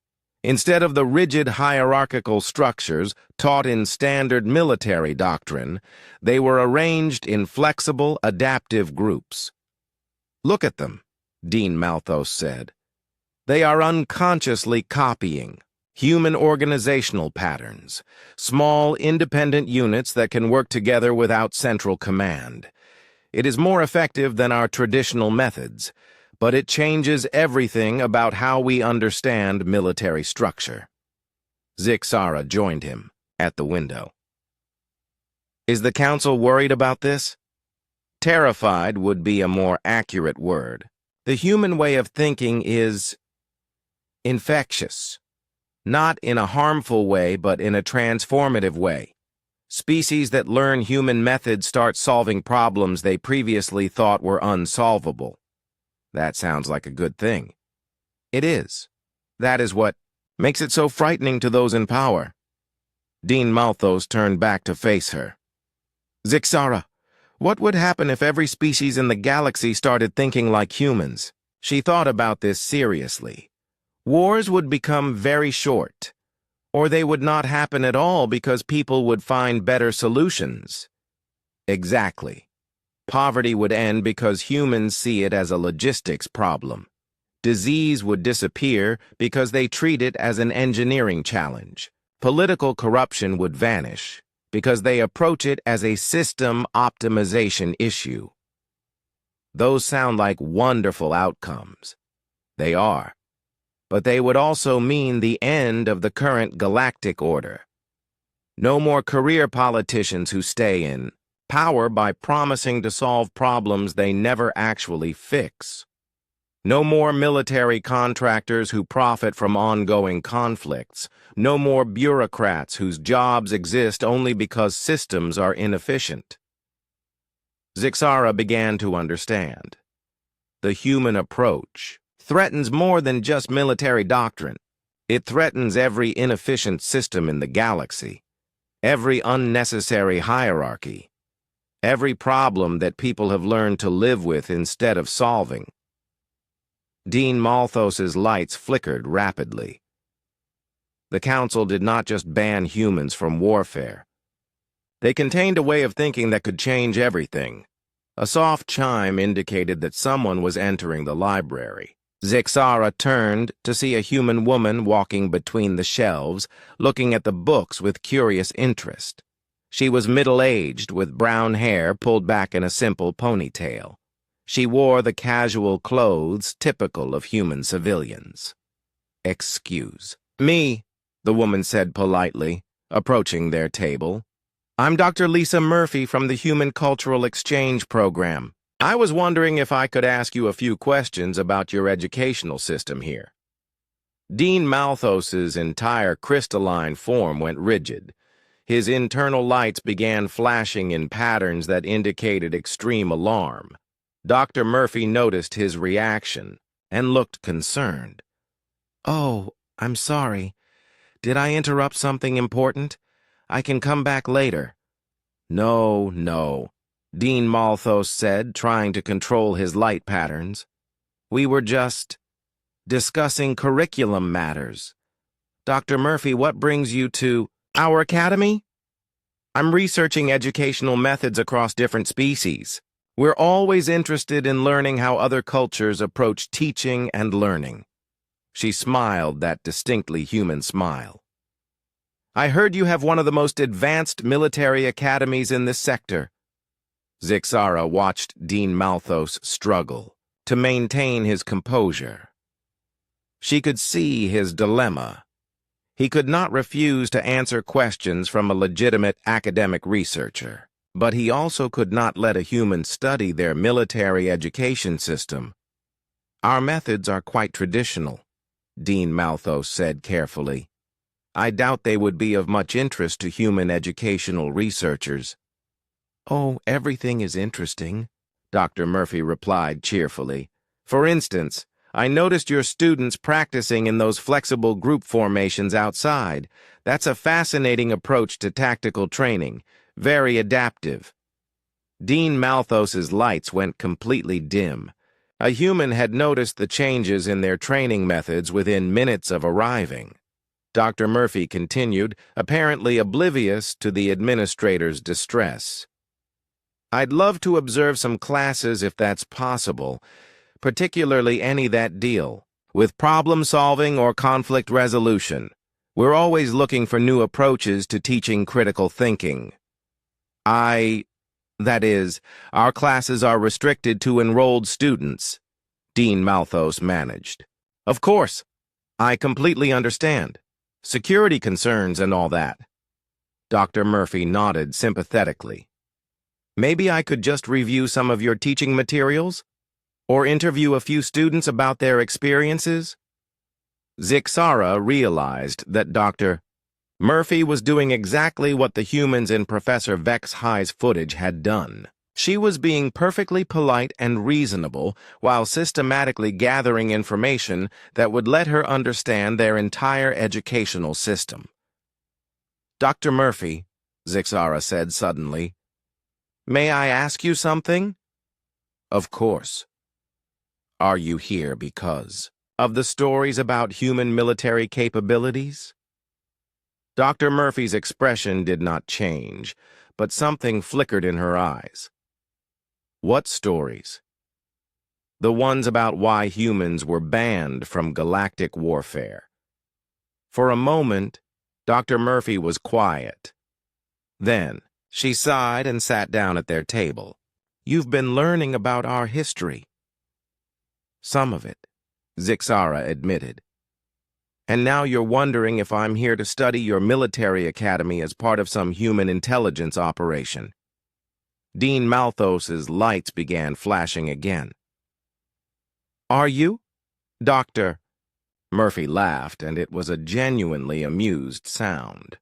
S1: Instead of the rigid hierarchical structures taught in standard military doctrine, they were arranged in flexible, adaptive groups. "Look at them," Dean Malthus said. "They are unconsciously copying human organizational patterns, small, independent units that can work together without central command. It is more effective than our traditional methods, but it changes everything about how we understand military structure." Zixara joined him at the window. "Is the Council worried about this?" "Terrified would be a more accurate word. The human way of thinking is infectious. Not in a harmful way, but in a transformative way. Species that learn human methods start solving problems they previously thought were unsolvable. That sounds like a good thing. It is. That is what makes it so frightening to those in power. Dean Malthus turned back to face her. Zixara, what would happen if every species in the galaxy started thinking like humans? She thought about this seriously. Wars would become very short, or they would not happen at all because people would find better solutions. Exactly. Poverty would end because humans see it as a logistics problem. Disease would disappear because they treat it as an engineering challenge. Political corruption would vanish because they approach it as a system optimization issue. Those sound like wonderful outcomes. They are. But they would also mean the end of the current galactic order. No more career politicians who stay in power by promising to solve problems they never actually fix. No more military contractors who profit from ongoing conflicts. No more bureaucrats whose jobs exist only because systems are inefficient. Zixara began to understand. The human approach threatens more than just military doctrine. It threatens every inefficient system in the galaxy, every unnecessary hierarchy, every problem that people have learned to live with instead of solving. Dean Malthus's lights flickered rapidly. The Council did not just ban humans from warfare. They contained a way of thinking that could change everything. A soft chime indicated that someone was entering the library. Zixara turned to see a human woman walking between the shelves, looking at the books with curious interest. She was middle-aged, with brown hair pulled back in a simple ponytail. She wore the casual clothes typical of human civilians. "Excuse me," the woman said politely, approaching their table. "I'm Dr. Lisa Murphy from the Human Cultural Exchange Program. I was wondering if I could ask you a few questions about your educational system here." Dean Malthus's entire crystalline form went rigid. His internal lights began flashing in patterns that indicated extreme alarm. Dr. Murphy noticed his reaction and looked concerned. "Oh, I'm sorry. Did I interrupt something important? I can come back later." No, Dean Malthus said, trying to control his light patterns. "We were just discussing curriculum matters. Dr. Murphy, what brings you to our academy?" "I'm researching educational methods across different species. We're always interested in learning how other cultures approach teaching and learning." She smiled that distinctly human smile. "I heard you have one of the most advanced military academies in this sector." Zixara watched Dean Malthus struggle to maintain his composure. She could see his dilemma. He could not refuse to answer questions from a legitimate academic researcher, but he also could not let a human study their military education system. "Our methods are quite traditional," Dean Malthus said carefully. "I doubt they would be of much interest to human educational researchers." "Oh, everything is interesting," Dr. Murphy replied cheerfully. "For instance, I noticed your students practicing in those flexible group formations outside. That's a fascinating approach to tactical training, very adaptive." Dean Malthus's lights went completely dim. A human had noticed the changes in their training methods within minutes of arriving. Dr. Murphy continued, apparently oblivious to the administrator's distress. "I'd love to observe some classes if that's possible, particularly any that deal with problem-solving or conflict resolution. We're always looking for new approaches to teaching critical thinking." That is, our classes are restricted to enrolled students," Dean Malthus managed. "Of course, I completely understand. Security concerns and all that." Dr. Murphy nodded sympathetically. "Maybe I could just review some of your teaching materials? Or interview a few students about their experiences?" Zixara realized that Dr. Murphy was doing exactly what the humans in Professor Vex High's footage had done. She was being perfectly polite and reasonable while systematically gathering information that would let her understand their entire educational system. "Dr. Murphy," Zixara said suddenly, "may I ask you something?" "Of course." "Are you here because of the stories about human military capabilities?" Dr. Murphy's expression did not change, but something flickered in her eyes. "What stories?" "The ones about why humans were banned from galactic warfare." For a moment, Dr. Murphy was quiet. Then, she sighed and sat down at their table. "You've been learning about our history." "Some of it," Zixara admitted. "And now you're wondering if I'm here to study your military academy as part of some human intelligence operation." Dean Malthos's lights began flashing again. "Are you, Doctor?" Murphy laughed, and it was a genuinely amused sound.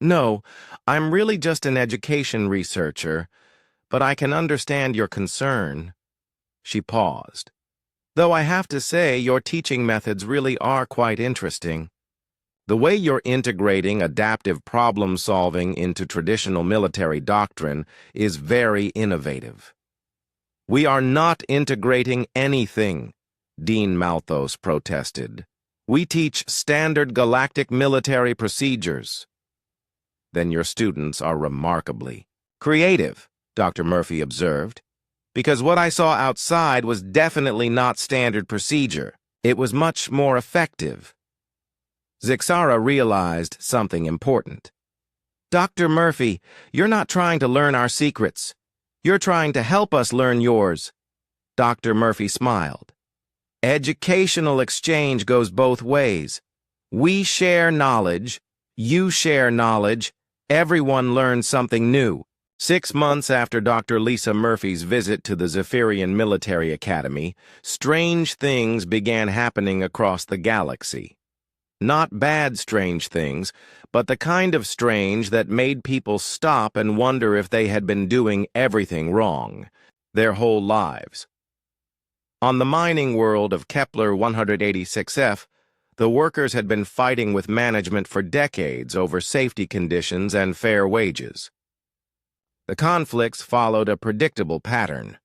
S1: "No, I'm really just an education researcher, but I can understand your concern." She paused. "Though I have to say, your teaching methods really are quite interesting. The way you're integrating adaptive problem-solving into traditional military doctrine is very innovative." "We are not integrating anything," Dean Malthos protested. "We teach standard galactic military procedures." "Then your students are remarkably creative," Dr. Murphy observed, "because what I saw outside was definitely not standard procedure. It was much more effective." Zixara realized something important. "Dr. Murphy, you're not trying to learn our secrets. You're trying to help us learn yours." Dr. Murphy smiled. "Educational exchange goes both ways. We share knowledge, you share knowledge, everyone learns something new." 6 months after Dr. Lisa Murphy's visit to the Zephyrian Military Academy, strange things began happening across the galaxy. Not bad strange things, but the kind of strange that made people stop and wonder if they had been doing everything wrong their whole lives. On the mining world of Kepler 186F, the workers had been fighting with management for decades over safety conditions and fair wages. The conflicts followed a predictable pattern.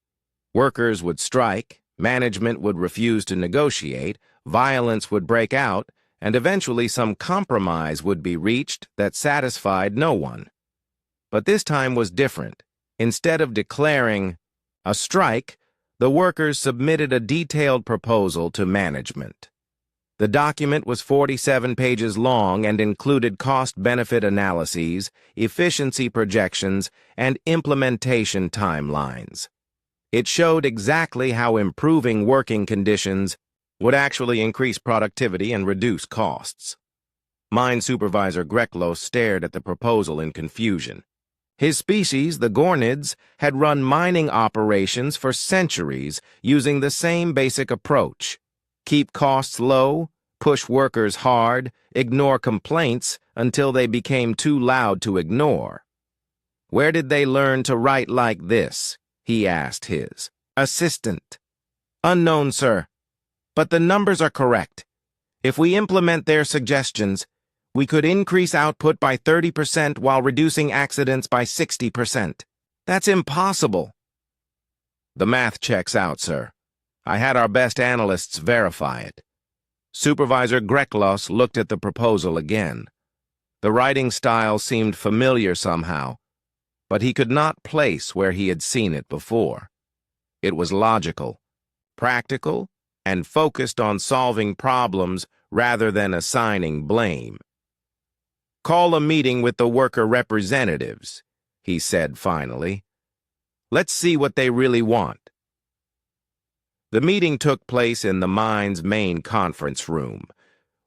S1: Workers would strike, management would refuse to negotiate, violence would break out, and eventually some compromise would be reached that satisfied no one. But this time was different. Instead of declaring a strike, the workers submitted a detailed proposal to management. The document was 47 pages long and included cost-benefit analyses, efficiency projections, and implementation timelines. It showed exactly how improving working conditions would actually increase productivity and reduce costs. Mine Supervisor Greklos stared at the proposal in confusion. His species, the Gornids, had run mining operations for centuries using the same basic approach. Keep costs low, push workers hard, ignore complaints until they became too loud to ignore. "Where did they learn to write like this?" he asked his assistant. "Unknown, sir. But the numbers are correct. If we implement their suggestions, we could increase output by 30% while reducing accidents by 60%. That's impossible." "The math checks out, sir. I had our best analysts verify it." Supervisor Greklos looked at the proposal again. The writing style seemed familiar somehow, but he could not place where he had seen it before. It was logical, practical, and focused on solving problems rather than assigning blame. "Call a meeting with the worker representatives," he said finally. "Let's see what they really want." The meeting took place in the mine's main conference room.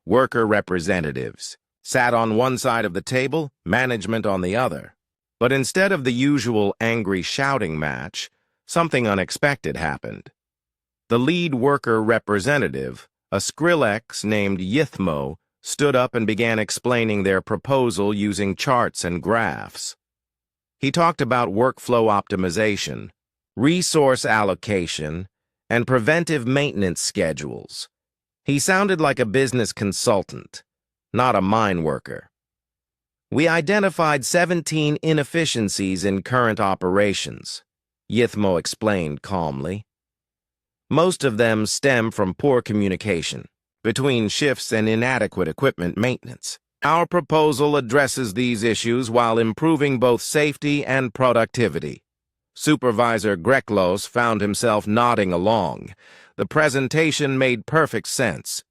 S1: Worker representatives sat on one side of the table, management on the other. But instead of the usual angry shouting match, something unexpected happened. The lead worker representative, A Skrillex named Yithmo stood up and began explaining their proposal using charts and graphs. He talked about workflow optimization, resource allocation, and preventive maintenance schedules. He sounded like a business consultant, not a mine worker. We identified 17 inefficiencies in current operations, Yithmo explained calmly. Most of them stem from poor communication between shifts and inadequate equipment maintenance. Our proposal addresses these issues while improving both safety and productivity. Supervisor Greklos found himself nodding along. The presentation made perfect sense.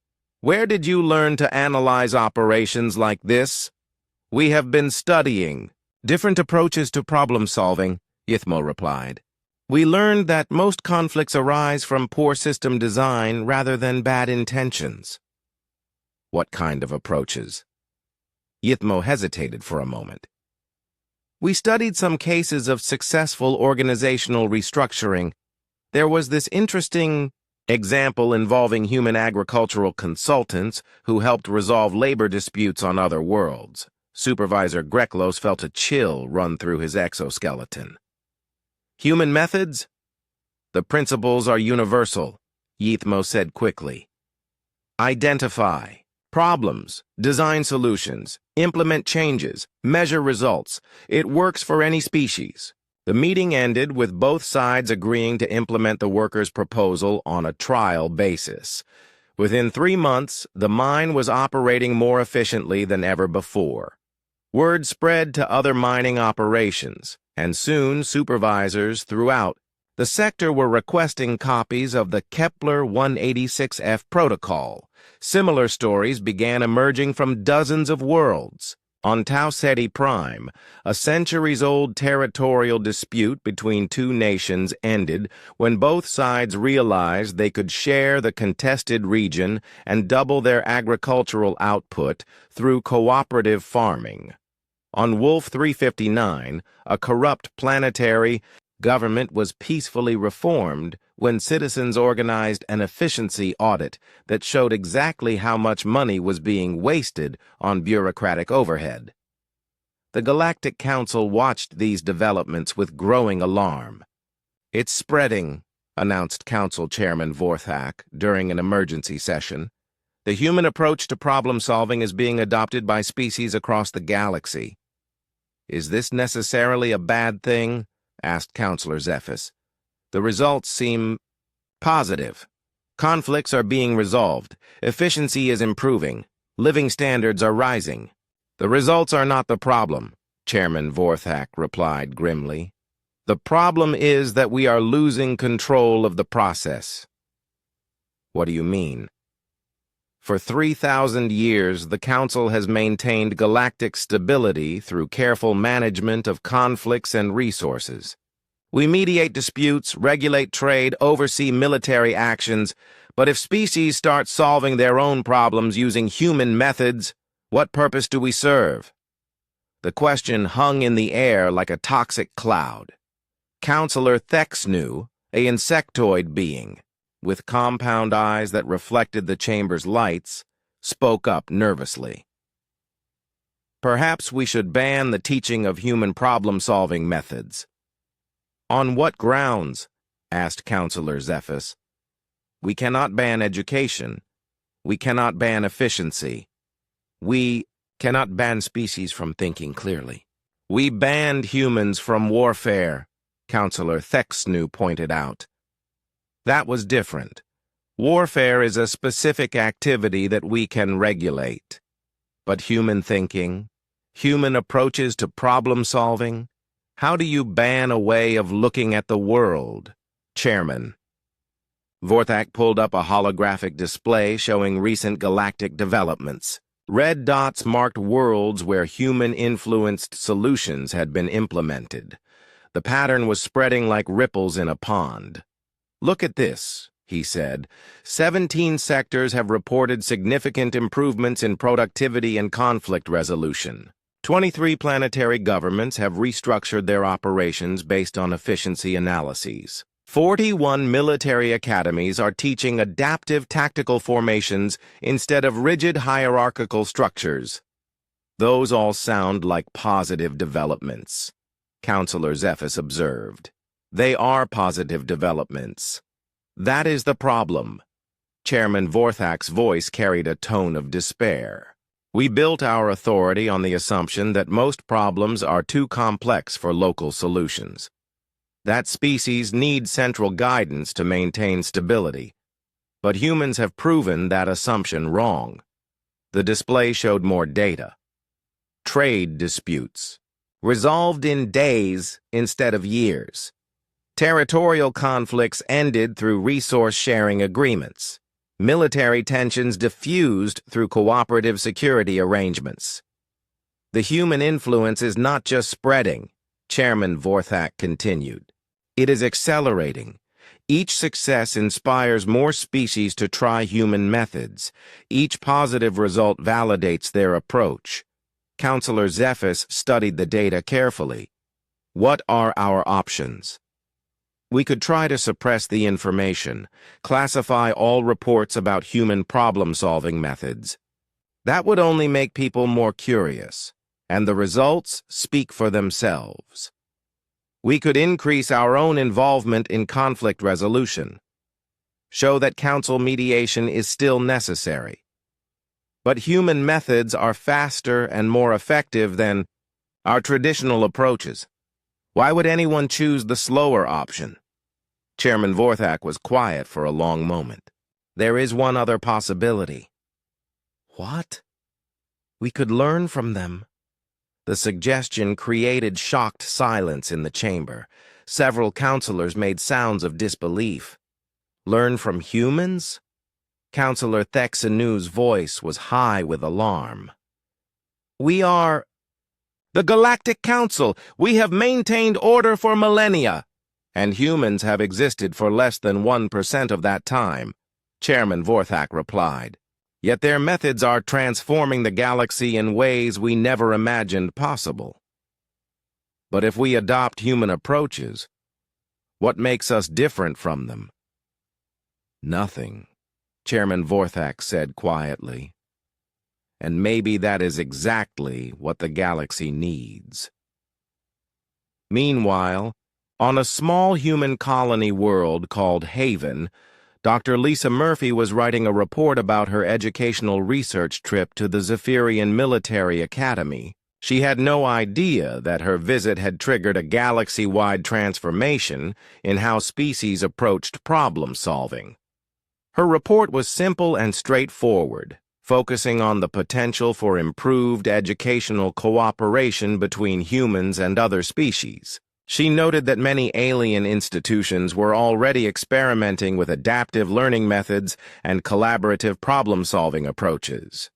S1: Where did you learn to analyze operations like this? We have been studying different approaches to problem solving, Yithmo replied. We learned that most conflicts arise from poor system design rather than bad intentions. What kind of approaches? Yithmo hesitated for a moment. We studied some cases of successful organizational restructuring. There was this interesting example involving human agricultural consultants who helped resolve labor disputes on other worlds. Supervisor Greklos felt a chill run through his exoskeleton. Human methods? The principles are universal, Yithmo said quickly. Identify problems, design solutions, implement changes, measure results. It works for any species. The meeting ended with both sides agreeing to implement the workers' proposal on a trial basis. Within 3 months, the mine was operating more efficiently than ever before. Word spread to other mining operations, and soon supervisors throughout the sector were requesting copies of the Kepler 186F protocol. Similar stories began emerging from dozens of worlds. On Tau Ceti Prime, a centuries-old territorial dispute between two nations ended when both sides realized they could share the contested region and double their agricultural output through cooperative farming. On Wolf 359, a corrupt planetary government was peacefully reformed when citizens organized an efficiency audit that showed exactly how much money was being wasted on bureaucratic overhead. The Galactic Council watched these developments with growing alarm. It's spreading, announced Council Chairman Vorthak during an emergency session. The human approach to problem solving is being adopted by species across the galaxy. Is this necessarily a bad thing? Asked Counselor Zephys. The results seem positive. Conflicts are being resolved. Efficiency is improving. Living standards are rising. The results are not the problem, Chairman Vorthak replied grimly. The problem is that we are losing control of the process. What do you mean? For 3,000 years, the Council has maintained galactic stability through careful management of conflicts and resources. We mediate disputes, regulate trade, oversee military actions, but if species start solving their own problems using human methods, what purpose do we serve? The question hung in the air like a toxic cloud. Counselor Thexnu, an insectoid being, with compound eyes that reflected the chamber's lights, spoke up nervously. Perhaps we should ban the teaching of human problem-solving methods. On what grounds? Asked Counselor Zephys. We cannot ban education. We cannot ban efficiency. We cannot ban species from thinking clearly. We banned humans from warfare, Counselor Thexnu pointed out. That was different. Warfare is a specific activity that we can regulate. But human thinking, human approaches to problem-solving, how do you ban a way of looking at the world, Chairman? Vorthak pulled up a holographic display showing recent galactic developments. Red dots marked worlds where human-influenced solutions had been implemented. The pattern was spreading like ripples in a pond. Look at this, he said. 17 sectors have reported significant improvements in productivity and conflict resolution. 23 planetary governments have restructured their operations based on efficiency analyses. 41 military academies are teaching adaptive tactical formations instead of rigid hierarchical structures. Those all sound like positive developments, Counselor Zephys observed. They are positive developments. That is the problem. Chairman Vorthak's voice carried a tone of despair. We built our authority on the assumption that most problems are too complex for local solutions. That species need central guidance to maintain stability. But humans have proven that assumption wrong. The display showed more data. Trade disputes, resolved in days instead of years. Territorial conflicts ended through resource-sharing agreements. Military tensions diffused through cooperative security arrangements. The human influence is not just spreading, Chairman Vorthak continued. It is accelerating. Each success inspires more species to try human methods. Each positive result validates their approach. Counselor Zephys studied the data carefully. What are our options? We could try to suppress the information, classify all reports about human problem-solving methods. That would only make people more curious, and the results speak for themselves. We could increase our own involvement in conflict resolution, show that council mediation is still necessary. But human methods are faster and more effective than our traditional approaches. Why would anyone choose the slower option? Chairman Vorthak was quiet for a long moment. There is one other possibility. What? We could learn from them. The suggestion created shocked silence in the chamber. Several counselors made sounds of disbelief. Learn from humans? Counselor Thexanu's voice was high with alarm. We are the Galactic Council. We have maintained order for millennia. And humans have existed for less than 1% of that time, Chairman Vorthak replied. Yet their methods are transforming the galaxy in ways we never imagined possible. But if we adopt human approaches, what makes us different from them? Nothing, Chairman Vorthak said quietly. And maybe that is exactly what the galaxy needs. Meanwhile, on a small human colony world called Haven, Dr. Lisa Murphy was writing a report about her educational research trip to the Zephyrian Military Academy. She had no idea that her visit had triggered a galaxy-wide transformation in how species approached problem-solving. Her report was simple and straightforward, focusing on the potential for improved educational cooperation between humans and other species. She noted that many alien institutions were already experimenting with adaptive learning methods and collaborative problem-solving approaches.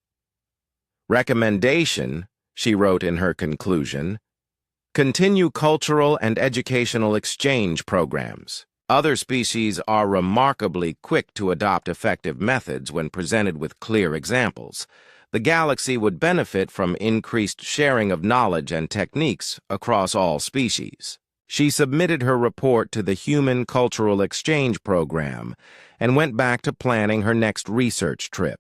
S1: Recommendation, she wrote in her conclusion, continue cultural and educational exchange programs. Other species are remarkably quick to adopt effective methods when presented with clear examples. The galaxy would benefit from increased sharing of knowledge and techniques across all species. She submitted her report to the Human Cultural Exchange Program and went back to planning her next research trip.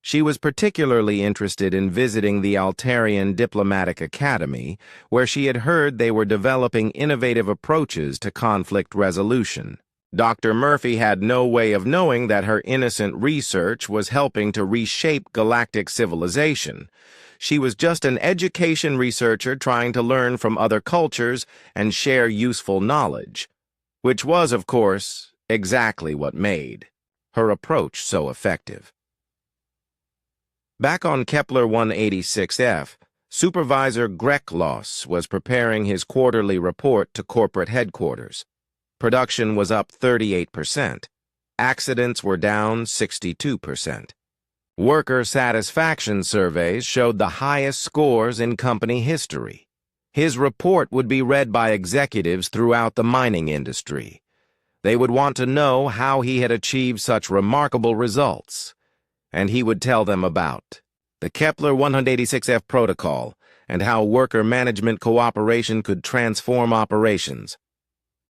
S1: She was particularly interested in visiting the Altarian Diplomatic Academy, where she had heard they were developing innovative approaches to conflict resolution. Dr. Murphy had no way of knowing that her innocent research was helping to reshape galactic civilization. She was just an education researcher trying to learn from other cultures and share useful knowledge, which was, of course, exactly what made her approach so effective. Back on Kepler 186F, Supervisor Greklos was preparing his quarterly report to corporate headquarters. Production was up 38%. Accidents were down 62%. Worker satisfaction surveys showed the highest scores in company history. His report would be read by executives throughout the mining industry. They would want to know how he had achieved such remarkable results, and he would tell them about the Kepler 186F protocol and how worker management cooperation could transform operations.